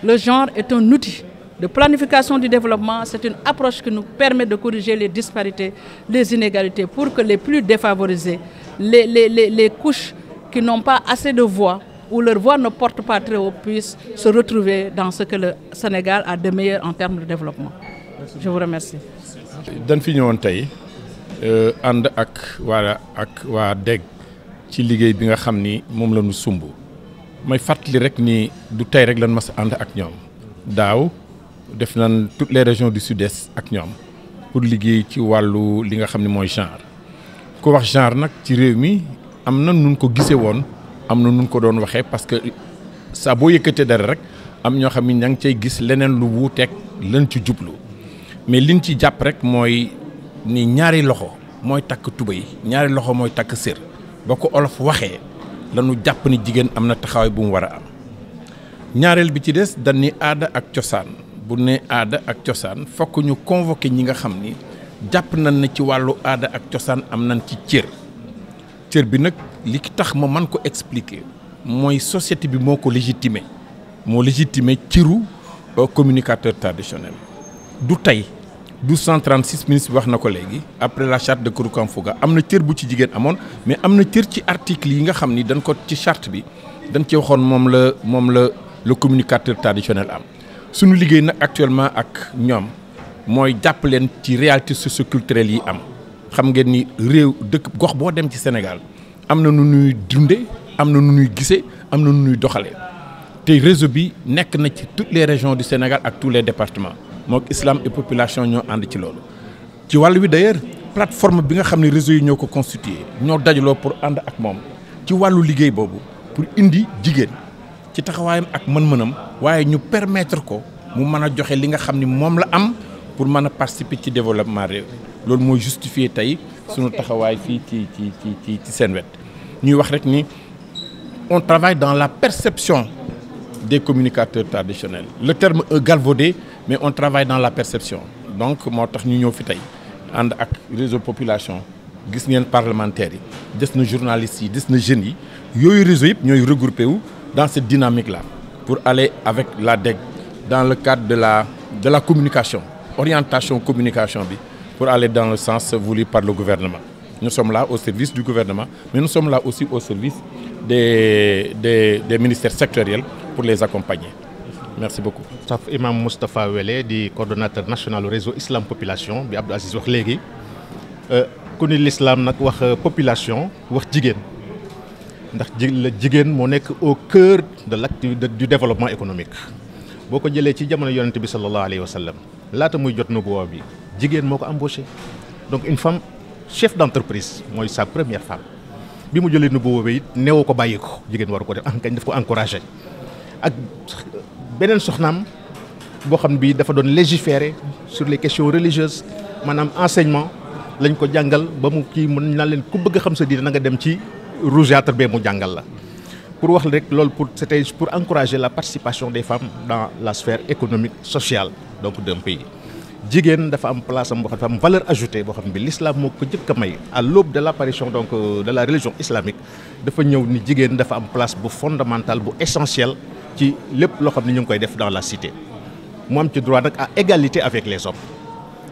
le genre est un outil de planification du développement. C'est une approche qui nous permet de corriger les disparités, les inégalités, pour que les plus défavorisés, les couches qui n'ont pas assez de voix, où leur voix ne porte pas très haut, puissent se retrouver dans ce que le Sénégal a de meilleur en termes de développement. Je vous remercie. dañ fi ñëwoon tey ànd ak waa DEG ci liggéey bi nga xam ni moom la ñu sumb may fàttali rek ni du tey rek lan mas a ànd ak ñoom daaw def nañ toutes les régions du sud-est ak ñoom pour liggéey ci wàllu li nga xam ni mooy genre ku wax genre nag ci réew mi am na nun ko gisee woon am na nun ko doon waxee parce que saa boo yëkkatee dara rek am ñoo xam ne ña ngi cay gis leneen lu wuuteeg lan ci jublu mais liñ ci jàpp rek mooy ni ñaari loxo mooy takk tubéy ñaari loxo mooy takk sër boo ko olof waxee lañu jàpp ni jigéen am na taxawaay bu mu war a am ñaareel bi ci des dañ ni aada ak cosaan bu ne aada ak cosaan fokk ñu convoqué ñi nga xam ni jàpp nañ ne ci wàllu aada ak cosaan am nañ ci cër bi nag li ki tax ma man ko expliquer mooy société bi moo ko légitimé cëru communicateur traditionnel du tey 1236 ministre bi wax na ko léegi après la charte de Kouroukan Fouga am na cër bu ci jigéen amoon mais am na cër ci article yi nga xam ni dañ ko ci charte bi dañ ci waxoon moom la le communicateur traditionnel am suñu liggéey nag actuellement ak ñoom mooy jàpp leen ci réalité socioculturelle yi am xam ngeen ni réew dëkk gox boo dem ci Sénégal am na nu ñuy dunde am na nu ñuy gisee am na nu ñuy doxalee te réseau bi nekk na ci toutes les régions du Sénégal ak tous les départements mook islam et population ñoo ànd ci loolu ci wàllu wi d'ailleurs plateforme bi nga xam ne réseau yi ñoo ko constitué ñoo dajaloo pour ànd ak moom ci wàllu liggéey boobu pour indi jigéen ci taxawaayam ak mën-mënam waaye ñu permettre ko mu mën a joxe li nga xam ni moom la am pour mën a participer ci développement réew loolu mooy justifier tey sunu taxawaay fii ci seen wet ñuy wax rek ni on travaille dans la perception des communicateurs traditionnels le terme est galvaudé mais on travaille dans la perception donc moo tax ñu ñëw fi tey ànd ak réseau population gis ngeen parlementaires yi des na journalistes yi des na jeunes yi yooyu réseau yëpp ñooy regroupé wu dans cette dynamique là pour aller avec la DEG dans le cadre de la communication orientation communication bi pour aller dans le sens voulu par le gouvernement nous sommes là au service du gouvernement mais nous sommes là aussi au service des ministères sectoriels pour les accompagner merci beaucoup. Saf Imam Moustapha Wele di coordonnateur national réseau Islam Population bi Abdou Aziz wax léegi ku ni l'islam nag wax population wax jigéen ndax jigéen moo nekk au cœur de l'activité du développement économique boo ko jëlee ci jamono yonent bi sallallahu alayhi wa sallam laata muy jot nubuwa bi jigéen moo ko embauché donc une femme chef d'entreprise mooy sa première femme bi mu jëlee nubuwa bi it neewu ko bàyyi ko jigéen waru ko def kañ daf ko encouragé ak beneen soxnaam boo xam ne bii dafa doon légiférer sur les questions religieuses maanaam enseignement lañ ko jàngal ba mu kii mën naa leen ku bëgg a xam sa diine na nga dem ci rougeâtre bee mu jàngal la pour wax rek loolu c'était pour encourager la participation des femmes dans la sphère économique sociale donc d'un pays jigéen dafa am place am boo xam ne dafa am valeur ajoutée boo xam ne bi l'islam moo ko jëkk a may à l'aube de l'apparition donc de la religion islamique dafa ñëw ni jigéen dafa am place bu fondamentale bu essentielle ci lépp loo xam ne ñu ngi koy def dans la cité mu am ci droit nag à égalité avec les hommes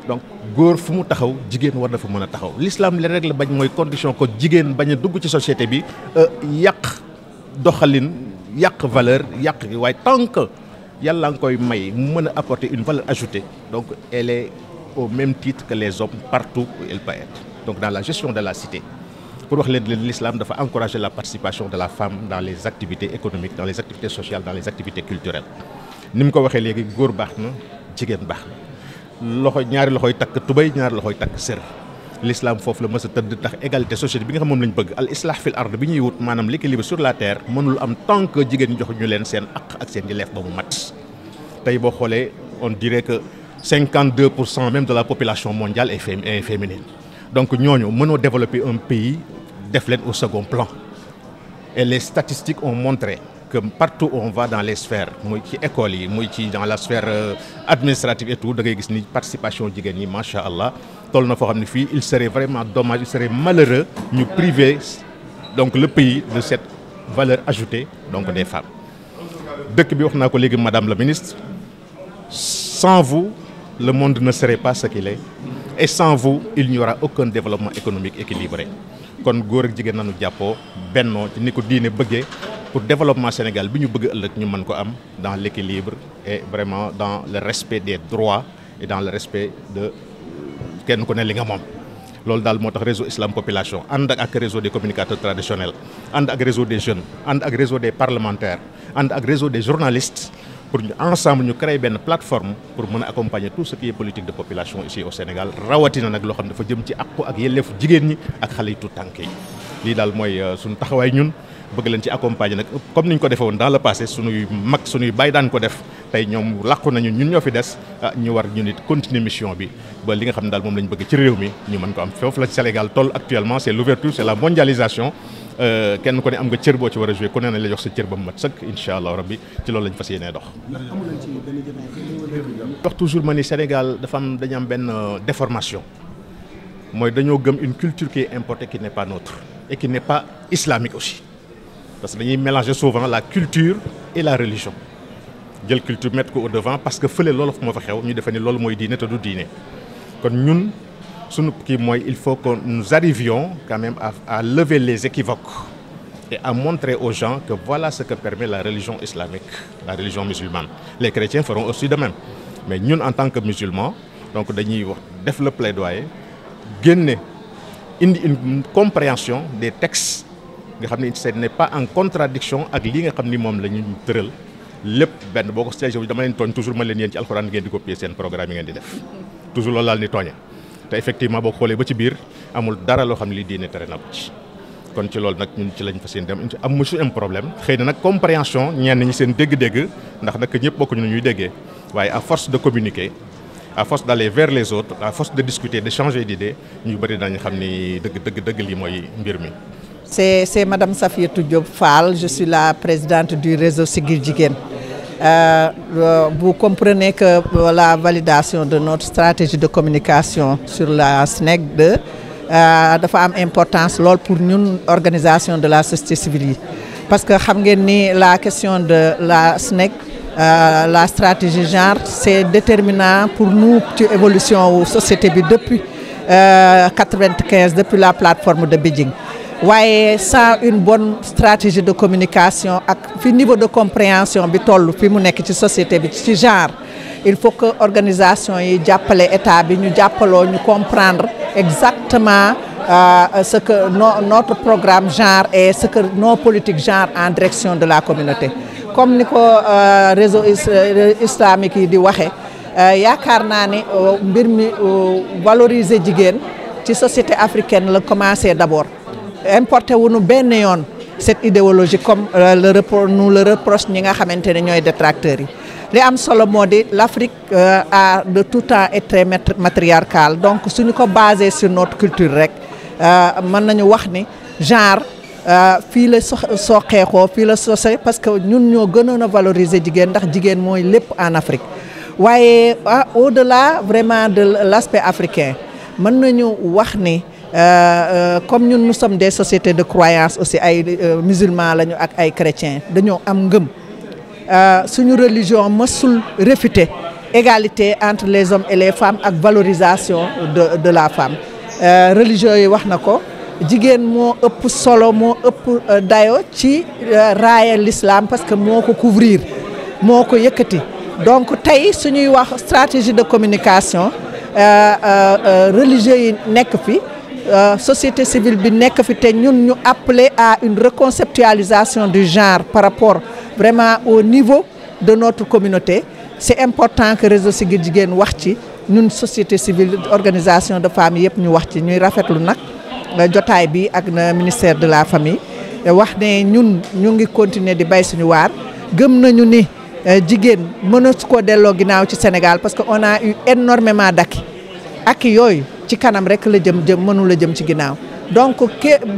donc góor fu mu taxaw jigéen war dafa mën a taxaw l'islam leen rek la bañ mooy condition ko jigéen bañ a dugg ci société bi yàq doxalin yàq valeur yàq waaye tant que yàlla nga koy may mu mën a apporter une valeur ajoutée donc elle est au même titre que les hommes partout où elle peut être donc dans la gestion de la cité pour wax leen l'islam dafa encourager la participation de la femme dans les activités économiques dans les activités sociales dans les activités culturelles ni mu ko waxee léegi góor baax na jigéen baax na loxo ñaari loxoy takk tubéy ñaari loxoy takk sër l'islam foofu la mës a tëdd tax égalité société bi nga xam moom lañ bëgg al islah fil ard bi ñuy wut maanaam l'équilibre sur la terre mënul am tant que jigéen ñi jox ñu leen seen aq ak seen yelleef ba mu mat tey boo xoolee on dirait que 52% même de la population mondiale est féminine donc ñooñu mënoo développer un pays def leen au second plan et les statistiques ont montré que partout où on va dans les sphères muy ci écoles yi muy ci dans la sphère administrative et tout da ngay gis ni participation jigéen ñi macha allah toll na foo xam ne fii il serait vraiment dommage il serait malheureux ñu priver donc le pays de cette valeur ajoutée donc des femmes dëkk bi wax naa ko léegi madame la ministre sans vous le monde ne serait pas ce qu'il est et sans vous il n'y aura aucun développement économique équilibré kon góor ak jigéen nañu jàppoo bennoo ci ni ko diine bëggee pour développement Sénégal bi ñu bëgg ëllëg ñu mën ko am dans l'équilibre et vraiment dans le respect des droits et dans le respect de kenn ku ne li nga moom loolu daal moo tax réseau Islam Population ànd ak réseau des communicateurs traditionnels ànd ak réseau des jeunes ànd ak réseau des parlementaires ànd ak réseau des journalistes pour ñu ensemble ñu créer benn plateforme pour mën a accompagner tout ce qui est politique de population ici au Sénégal rawatina nag loo xam ne dafa jëm ci àqu ak yelleefu jigéen ñi ak xale yi tout tànk yi lii daal mooy suñu taxawaay ñun bëgg leen ci accompagner nag comme ni ñu ko defee woon dans le passé suñuy mag suñuy baay daan ko def tey ñoom làqu nañu ñun ñoo fi des ñu war ñu nit continuer mission bi ba li nga xam ne daal moom lañ bëgg ci réew mi ñu mën ko am foofu la Sénégal toll actuellement c'est l'ouverture c'est la mondialisation kenn ku ne am nga cër boo ci war a jouer ku ne nañ la jox sa cër ba mu mat sëkk incha allah rabbi ci loolu lañ fas yéenee dox. wax toujours ma ni Sénégal dañu am benn déformation mooy dañoo gëm une culture qui est importée qui n'est pas nôtre et qui n'est pas islamique aussi parce que dañuy mélanger souvent la culture et la religion jël culture mettre ko au devant parce que fële loolu moo fa xew ñu defe ni loolu mooy diine te du diine kon ñun sunu kii mooy il faut que nous arrivions quand même à lever les équivoques et à montrer aux gens que voilà ce que permet la religion islamique, la religion musulmane. Les chrétiens feront aussi de même. Mais nous, en tant que musulmans, donc dañuy wax def le plaidoyer génne indi une compréhension des textes nga xam ne ce n'est pas en contradiction ak li nga xam ni moom la ñu tëral lépp benn boo ko stage dama leen tooñ toujours ma leen yéen ci alxuraan ngeen di copier seen programme yi ngeen di def toujours loolu laal ni tooñe te effectivement boo ko xoolee ba ci biir amul dara loo xam ne li diine tere na ko ci kon ci loolu nag ñun ci lañ fas yéene dem am musu am problème xëy na nag compréhension ñenn ñi seen dégg-dégg ndax nag ñëpp bokkuñu nu ñuy déggee waaye à force de communiquer à force d'aller vers les autres à force de discuter de changer d'idée ñu bëri dañu xam ni dëgg lii mooy mbir mi. C'est Madame Safiatou Diop Fall, je suis la présidente du réseau Siggil Jigéen. Vous comprenez que la validation de notre stratégie de communication sur la SNEC 2 dafa am importance lool pour ñun organisation de la société civile yi parce que xam ngeen ni la question de la SNEC la stratégie genre c'est déterminant pour nous ci évolution wu société bi depuis 95 depuis la plateforme de Beijing. waaye sans une bonne stratégie de communication ak fi niveau de compréhension bi toll fi mu nekk ci société bi ci genre il faut que organisation yi jàppale état bi ñu jàppaloo ñu comprendre exactement ce que notre programme genre et ce que nos politiques genre en direction de la communauté comme ni ko réseau islamique yi di waxee yaakaar naa ni mbir mi valoriser jigéen ci société africaine la commencé d'abord importé wuñu benn yoon cette idéologie comme nous le reproche ñi nga xamante ne ñooy détracteurs yi li am solo moo di l'Afrique a de tout temps été très matriarcale donc suñu ko basé sur notre culture rek mën nañu wax ni genre fii la soqeekoo fii la sose parce que ñun ñoo gënoon a valoriser jigéen ndax jigéen mooy lépp en Afrique waaye au-delà vraiment de l'aspect africain mën nañu wax ni comme ñun nous sommes des sociétés de croyance aussi ay musulmans lañu ak ay chrétiens dañoo am ngëm suñu religion mësul réfuter égalité entre les hommes et les femmes ak valorisation de la femme religion yi wax na ko jigéen moo ëpp solo moo ëpp dayo ci raaya l'islam parce que moo ko couvrir moo ko yëkkati donc tey suñuy wax stratégie de communication religieux yi nekk fi société civile bi nekk fi te ñun ñu appeler à une reconceptualisation du genre par rapport vraiment au niveau de notre communauté c'est important que réseau Siggil Jigéen wax ci ñun société civile organisation de femmes yëpp ñu wax ci ñuy rafetlu nag jotaay bi ak na ministère de la famille wax ne ñun ñu ngi continuer di bay suñu waar gëm nañu ni jigéen mëna su ko delloo ginnaaw ci Sénégal parce que on a eu énormément d'acquis yooyu ci kanam rek la jëm mënu la jëm ci ginnaaw donc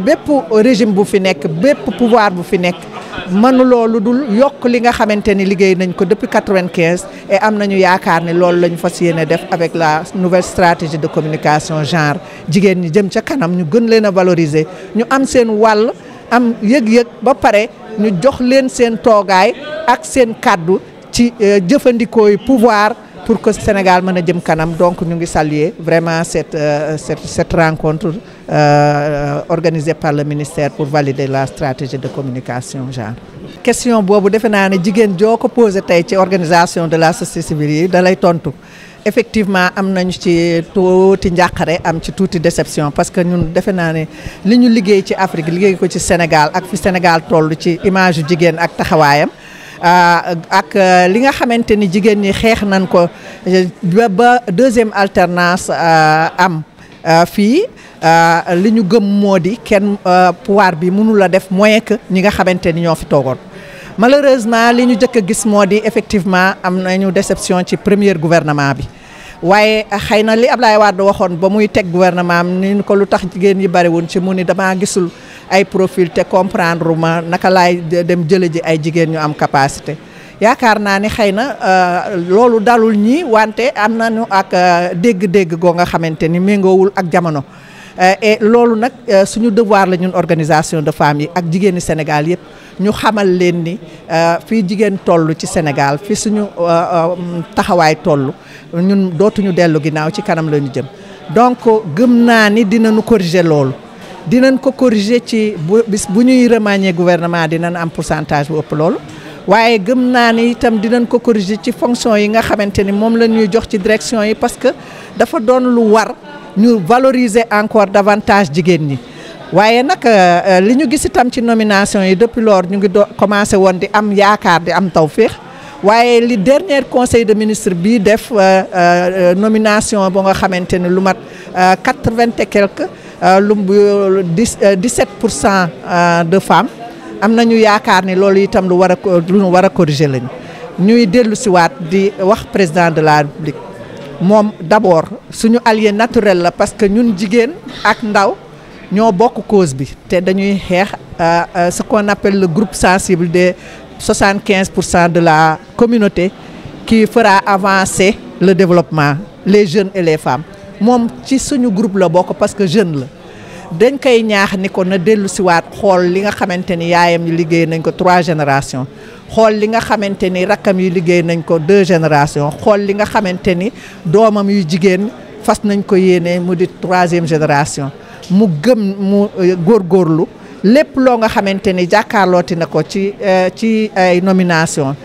bépp régime bu fi nekk bépp pouvoir bu fi nekk mënuloo lu dul yokk li nga xamante ni liggéey nañ ko depuis 95 et am nañu yaakaar ni loolu la ñu fas yéene def avec la nouvelle stratégie de communication genre jigéen ñi jëm ca kanam ñu gën leen a valoriser ñu am seen wàll am yëg-yëg ba pare ñu jox leen seen toogaay ak seen kàddu ci jëfandikooy pouvoir pour que Sénégal mën a jëm kanam donc ñu ngi saluer vraiment cette rencontre organisée par le ministère pour valider la stratégie de communication genre. question boobu defe naa ne jigéen joo ko posé tey ci organisation de la société civile yi da lay tontu effectivement am nañu ci tuuti njàqare am ci tuuti déception parce que ñun defe naa ne li ñu liggéey ci Afrique liggéey ko ci Sénégal ak fi Sénégal toll ci image yu jigéen ak taxawaayam. ak li nga xamante ni jigéen ñi xeex nañ ko ba deuxième alternance am fii li ñu gëm moo di kenn pouvoir bi mënul a def moyen que ñi nga xamante ni ñoo fi toogoon. Malheureusement li ñu jëkk a gis moo di effectivement am nañu déception ci premier gouvernement bi waaye xëy na li Ablaye Wade waxoon ba muy teg gouvernement am ni ko lu tax jigéen yi bariwul ci mu ni damaa gisul ay profil te comprendre ma naka laay dem jële ji ay jigéen ñu am capacité. yaakaar naa ni xëy na loolu dalul ñi wante am nañu ak dégg-dégg goo nga xamante ni méngoowul ak jamono et loolu nag suñu devoir la ñun organisation de femmes yi ak jigéeni Sénégal yëpp ñu xamal leen ni fii jigéen toll ci Sénégal fi suñu taxawaay toll ñun dootuñu dellu ginnaaw ci kanam la ñu jëm donc gëm naa ni dinañu corriger loolu dinañ ko corriger ci bis bu ñuy remanier gouvernement dinañ am pourcentage bu ëpp loolu waaye gëm naa ni itam dinañ ko corriger ci fonction yi nga xamante ni moom la ñuy jox ci direction yi parce que dafa doon lu war ñu valoriser encore davantage jigéen ñi waaye nag li ñu gis itam ci nomination yi depuis lors ñu ngi commencé woon di am yaakaar di am tawféex waaye li dernier conseil de ministre bii def nomination bu nga xamante ni lu mat 80 et quelque 17% de femmes am nañu yaakaar ni loolu itam lu ñu war a corriger lañu ñuy dellu siwaat di wax président de la République moom d'abord suñu allié naturel la parce que ñun jigéen ak ndaw ñoo bokk cause bi te dañuy xeex ce qu'on appelle le groupe sensible des 75% de la communauté qui fera avancer le développement les jeunes et les femmes moom ci suñu groupe la bokk parce que jeune la dañ koy ñaax ni ko na dellu siwaat xool li nga xamante ni yaayam yi liggéey nañ ko 3 générations xool li nga xamante ni rakkam yi liggéey nañ ko 2 générations xool li nga xamante ni doomam yu jigéen fas nañ ko yéene mu di 3e génération mu gëm mu góorgóorlu lépp loo nga xamante ni jàkkaarlooti na ko ci ay nomination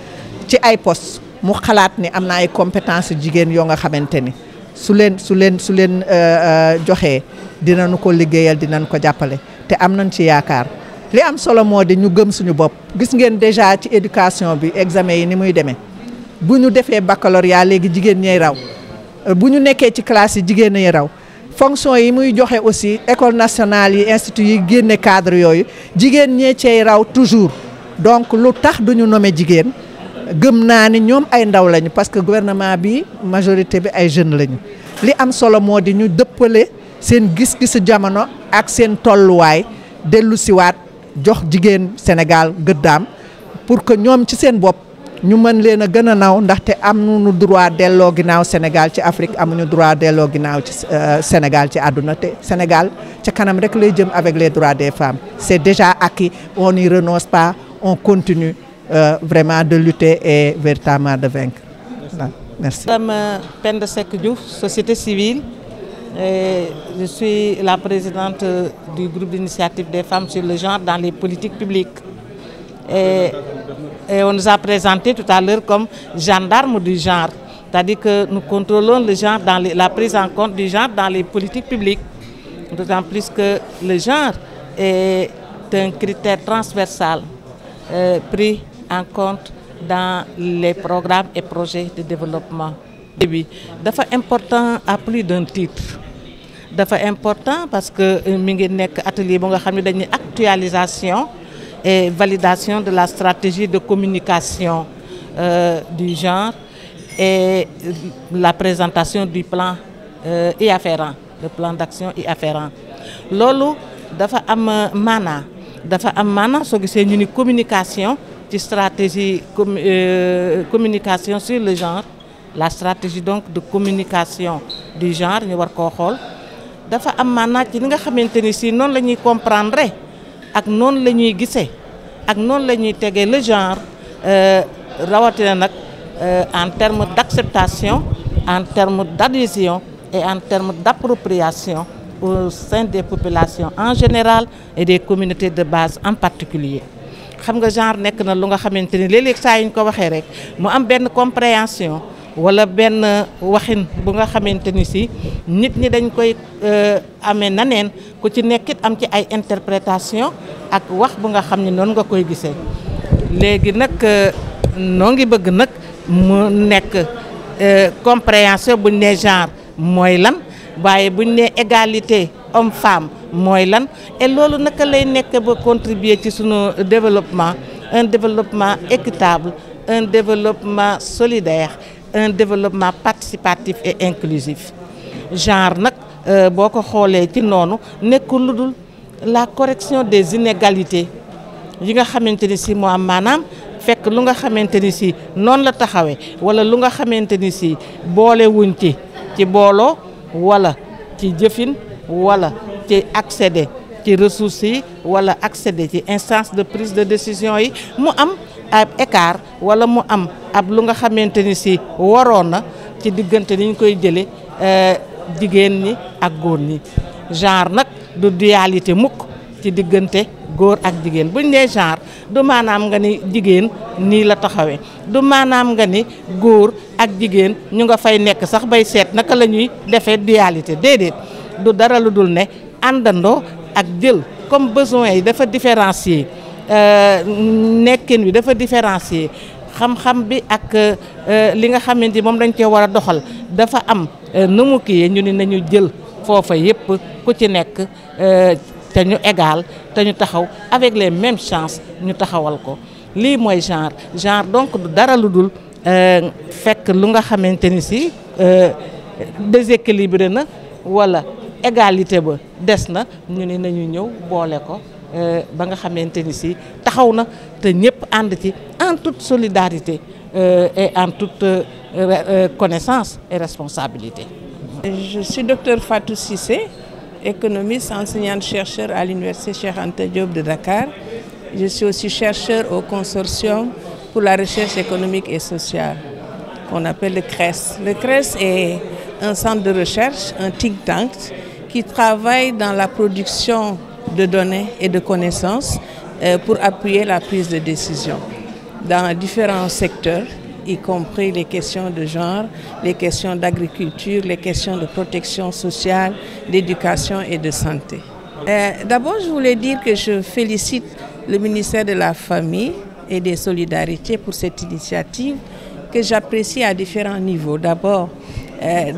ci ay poste mu xalaat ni am na ay compétences jigéen yoo nga xamante ni su leen joxee dinañu ko liggéeyal dinañ ko jàppale te am nañ ci yaakaar li am solo moo di ñu gëm suñu bopp gis ngeen déjà ci éducation bi examen yi ni muy demee bu ñu defee baccalauréat léegi jigéen ñay raw bu ñu nekkee ci classe yi jigéen ñay raw fonction yi muy joxe aussi école nationale yi institut yi génne cadre yooyu jigéen ñee cey raw toujours donc lu tax duñu nommer jigéen gëm naa ni ñoom ay ndaw lañu parce que gouvernement bi majorité bi ay jeunes lañu li am solo moo di ñu dëppale seen gis-gisu jamono ak seen tolluwaay dellu siwaat jox jigéen Sénégal gëddaam pour que ñoom ci seen bopp ñu mën leen a gën a naw ndaxte amuñu droit delloo ginnaaw Sénégal ci Afrique amuñu droit delloo ginnaaw ci Sénégal ci àdduna te Sénégal ca kanam rek lay jëm avec les droits des femmes c'est déjà acquis on n'y renonce pas on continue vraiment de lutter et véritablement de vaincre. Merci. Madame Penda Seck Diouf, société civile. Je suis la présidente du groupe d'initiative des femmes sur le genre dans les politiques publiques. Et on nous a présenté tout à l'heure comme gendarme du genre. C'est-à-dire que nous contrôlons le genre dans la prise en compte du genre dans les politiques publiques. D'autant plus que le genre est un critère transversal pris en compte dans les programmes et projets de développement. Dafa important à plus d'un titre. Dafa important parce que mi ngi nekk atelier bu nga xam ne dañuy actualisation et validation de la stratégie de communication du genre et la présentation du plan y afférent, le plan d'action y afférent. Loolu dafa am maana soo gisee ñu ni communication ci stratégie communication sur le genre, la stratégie donc de communication du genre ñu war koo xool dafa am maanaam ci li nga xamante ni si noonu la ñuy comprendre ak noonu la ñuy gisee ak noonu la ñuy tegee le genre rawatina nag en termes d'acceptation, en termes d'adhésion et en termes d'appropriation au sein des populations en général et des communautés de base en particulier. xam nga genre nekk na lu nga xamante ni léeg-léeg saa yu ñu ko waxee rek mu am benn compréhension wala benn waxin bu nga xamante ni si nit ñi dañ koy amee naneen ku ci nekkit am ci ay interprétation ak wax bu nga xam ne noonu nga koy gisee léegi nag noo ngi bëgg nag mu nekk compréhension buñ ne genre mooy lan waaye buñ ne égalité homme-femme mooy lan et loolu naka lay nekk ba contribuer ci sunu développement, un développement équitable, un développement solidaire, un développement participatif et inclusif. Genre nag boo ko xoolee ci noonu nekkul lu dul la correction des inégalités yi nga xamante ni si moo am maanaam fekk lu nga xamante ni si noonu la taxawee wala lu nga xamante ni si boole wuñ ci booloo wala ci jëfin wala ci accéder ci ressources yi wala accéder ci instance de prise de décision yi mu am ab écart wala mu am ab lu nga xamante ni si waroon na ci diggante ni ñu koy jëlee jigéen ñi ak góor ñi. Genre nag du dualité mukk ci diggante góor ak jigéen buñ nee genre du maanaam nga ni jigéen nii la taxawee du maanaam nga ni góor ak jigéen ñu nga fay nekk sax bay seet naka la ñuy defee dualité déedéet du dara lu dul ne àndandoo ak jël comme besoin yi dafa différencier nekkin wi dafa différencier xam-xam bi ak li nga xamante ni moom dañ cee war a doxal dafa am nu mu kii ñu ni nañu jël foofa yépp ku ci nekk te ñu égal te ñu taxaw avec les mêmes chances ñu taxawal ko lii mooy genre donc du dara lu dul fekk lu nga xamante ni si déséquilibré na wala égalité ba des na ñu ni nañu ñëw boole ko ba nga xamante ni si taxaw na te ñëpp ànd ci en toute solidarité et en toute connaissance et responsabilité. Je suis docteur Fatou Cissé, économiste, enseignante-chercheur à l'Université Cheikh Anta Diop de Dakar. Je suis aussi chercheur au Consortium pour la recherche économique et sociale, qu'on appelle le CRES. Le CRES est un centre de recherche, un think tank, qui travaille dans la production de données et de connaissances pour appuyer la prise de décision dans différents secteurs, y compris les questions de genre, les questions d'agriculture, les questions de protection sociale, d'éducation et de santé. D'abord, je voulais dire que je félicite le ministère de la Famille et des Solidarités pour cette initiative que j'apprécie à différents niveaux. D'abord,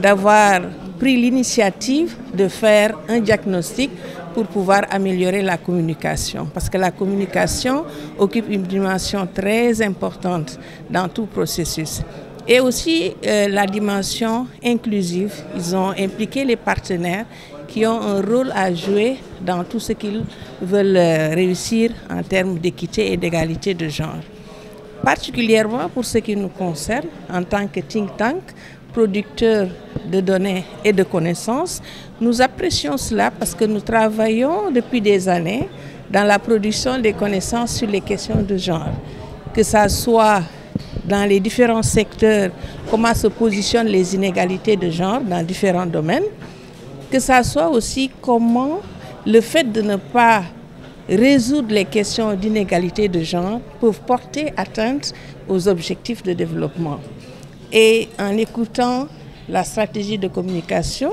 d'avoir pris l'initiative de faire un diagnostic pour pouvoir améliorer la communication. Parce que la communication occupe une dimension très importante dans tout processus. Et aussi la dimension inclusive. Ils ont impliqué les partenaires qui ont un rôle à jouer dans tout ce qu'ils veulent réussir en termes d'équité et d'égalité de genre. Particulièrement pour ce qui nous concerne en tant que think tank, producteurs de données et de connaissances, nous apprécions cela parce que nous travaillons depuis des années dans la production des connaissances sur les questions de genre. Que ça soit dans les différents secteurs, comment se positionnent les inégalités de genre dans différents domaines, que ça soit aussi comment le fait de ne pas résoudre les questions d'inégalité de genre peuvent porter atteinte aux objectifs de développement. Et en écoutant la stratégie de communication,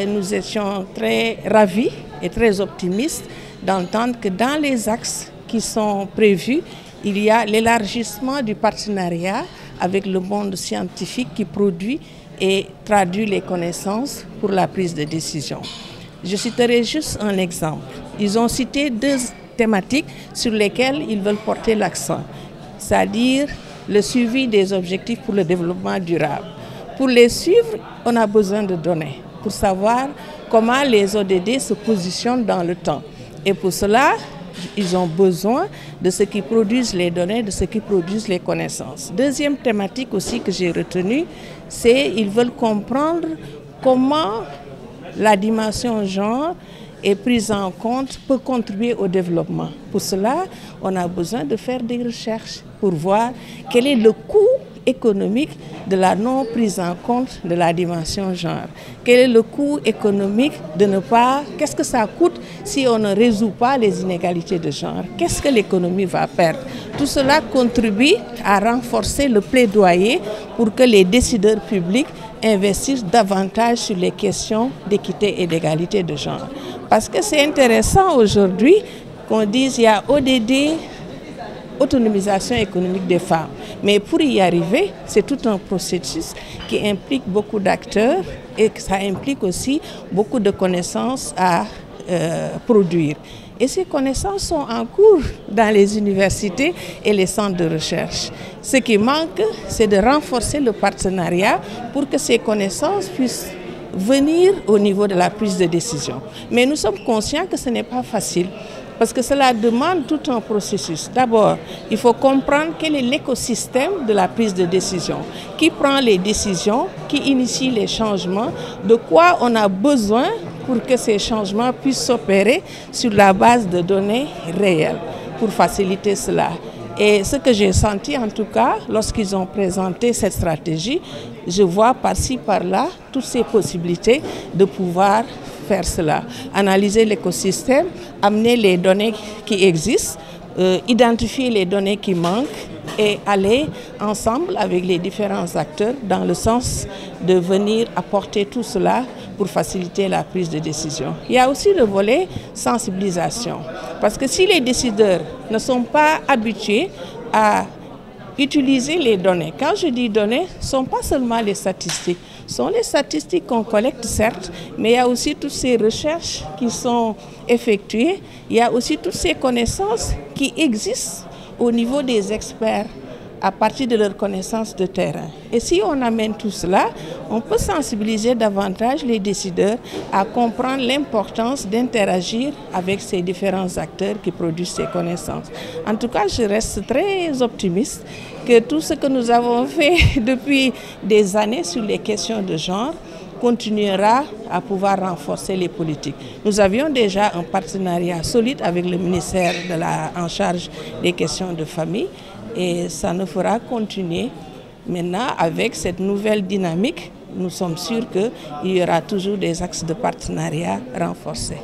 nous étions très ravis et très optimistes d'entendre que dans les axes qui sont prévus, il y a l'élargissement du partenariat avec le monde scientifique qui produit et traduit les connaissances pour la prise de décision. Je citerai juste un exemple. Ils ont cité 2 thématiques sur lesquelles ils veulent porter l'accent, c'est-à-dire le suivi des objectifs pour le développement durable. Pour les suivre, on a besoin de données pour savoir comment les ODD se positionnent dans le temps. Et pour cela, ils ont besoin de ceux qui produisent les données, de ceux qui produisent les connaissances. Deuxième thématique aussi que j'ai retenue, c'est qu'ils veulent comprendre comment la dimension genre est prise en compte, peut contribuer au développement. Pour cela, on a besoin de faire des recherches pour voir quel est le coût économique de la non prise en compte de la dimension genre. Quel est le coût économique de ne pas... Qu'est-ce que ça coûte si on ne résout pas les inégalités de genre? Qu'est-ce que l'économie va perdre? Tout cela contribue à renforcer le plaidoyer pour que les décideurs publics investissent davantage sur les questions d'équité et d'égalité de genre. Parce que c'est intéressant aujourd'hui qu'on dise qu'il y a ODD, autonomisation économique des femmes. Mais pour y arriver, c'est tout un processus qui implique beaucoup d'acteurs et que ça implique aussi beaucoup de connaissances à produire. Et ces connaissances sont en cours dans les universités et les centres de recherche. Ce qui manque, c'est de renforcer le partenariat pour que ces connaissances puissent venir au niveau de la prise de décision. Mais nous sommes conscients que ce n'est pas facile parce que cela demande tout un processus. D'abord, il faut comprendre quel est l'écosystème de la prise de décision, qui prend les décisions, qui initie les changements, de quoi on a besoin pour que ces changements puissent s'opérer sur la base de données réelles, pour faciliter cela. Et ce que j'ai senti en tout cas, lorsqu'ils ont présenté cette stratégie, je vois par-ci, par-là, toutes ces possibilités de pouvoir faire cela. Analyser l'écosystème, amener les données qui existent, identifier les données qui manquent et aller ensemble avec les différents acteurs dans le sens de venir apporter tout cela pour faciliter la prise de décision. Il y a aussi le volet sensibilisation. Parce que si les décideurs ne sont pas habitués à utiliser les données, quand je dis données, ce ne sont pas seulement les statistiques. Ce sont les statistiques qu'on collecte, certes, mais il y a aussi toutes ces recherches qui sont effectuées. Il y a aussi toutes ces connaissances qui existent au niveau des experts à partir de leurs connaissances de terrain. Et si on amène tout cela, on peut sensibiliser davantage les décideurs à comprendre l'importance d'interagir avec ces différents acteurs qui produisent ces connaissances. En tout cas, je reste très optimiste que tout ce que nous avons fait depuis des années sur les questions de genre continuera à pouvoir renforcer les politiques. Nous avions déjà un partenariat solide avec le ministère en charge des questions de famille et ça ne fera continuer. Maintenant, avec cette nouvelle dynamique, nous sommes sûrs qu'il y aura toujours des axes de partenariat renforcés.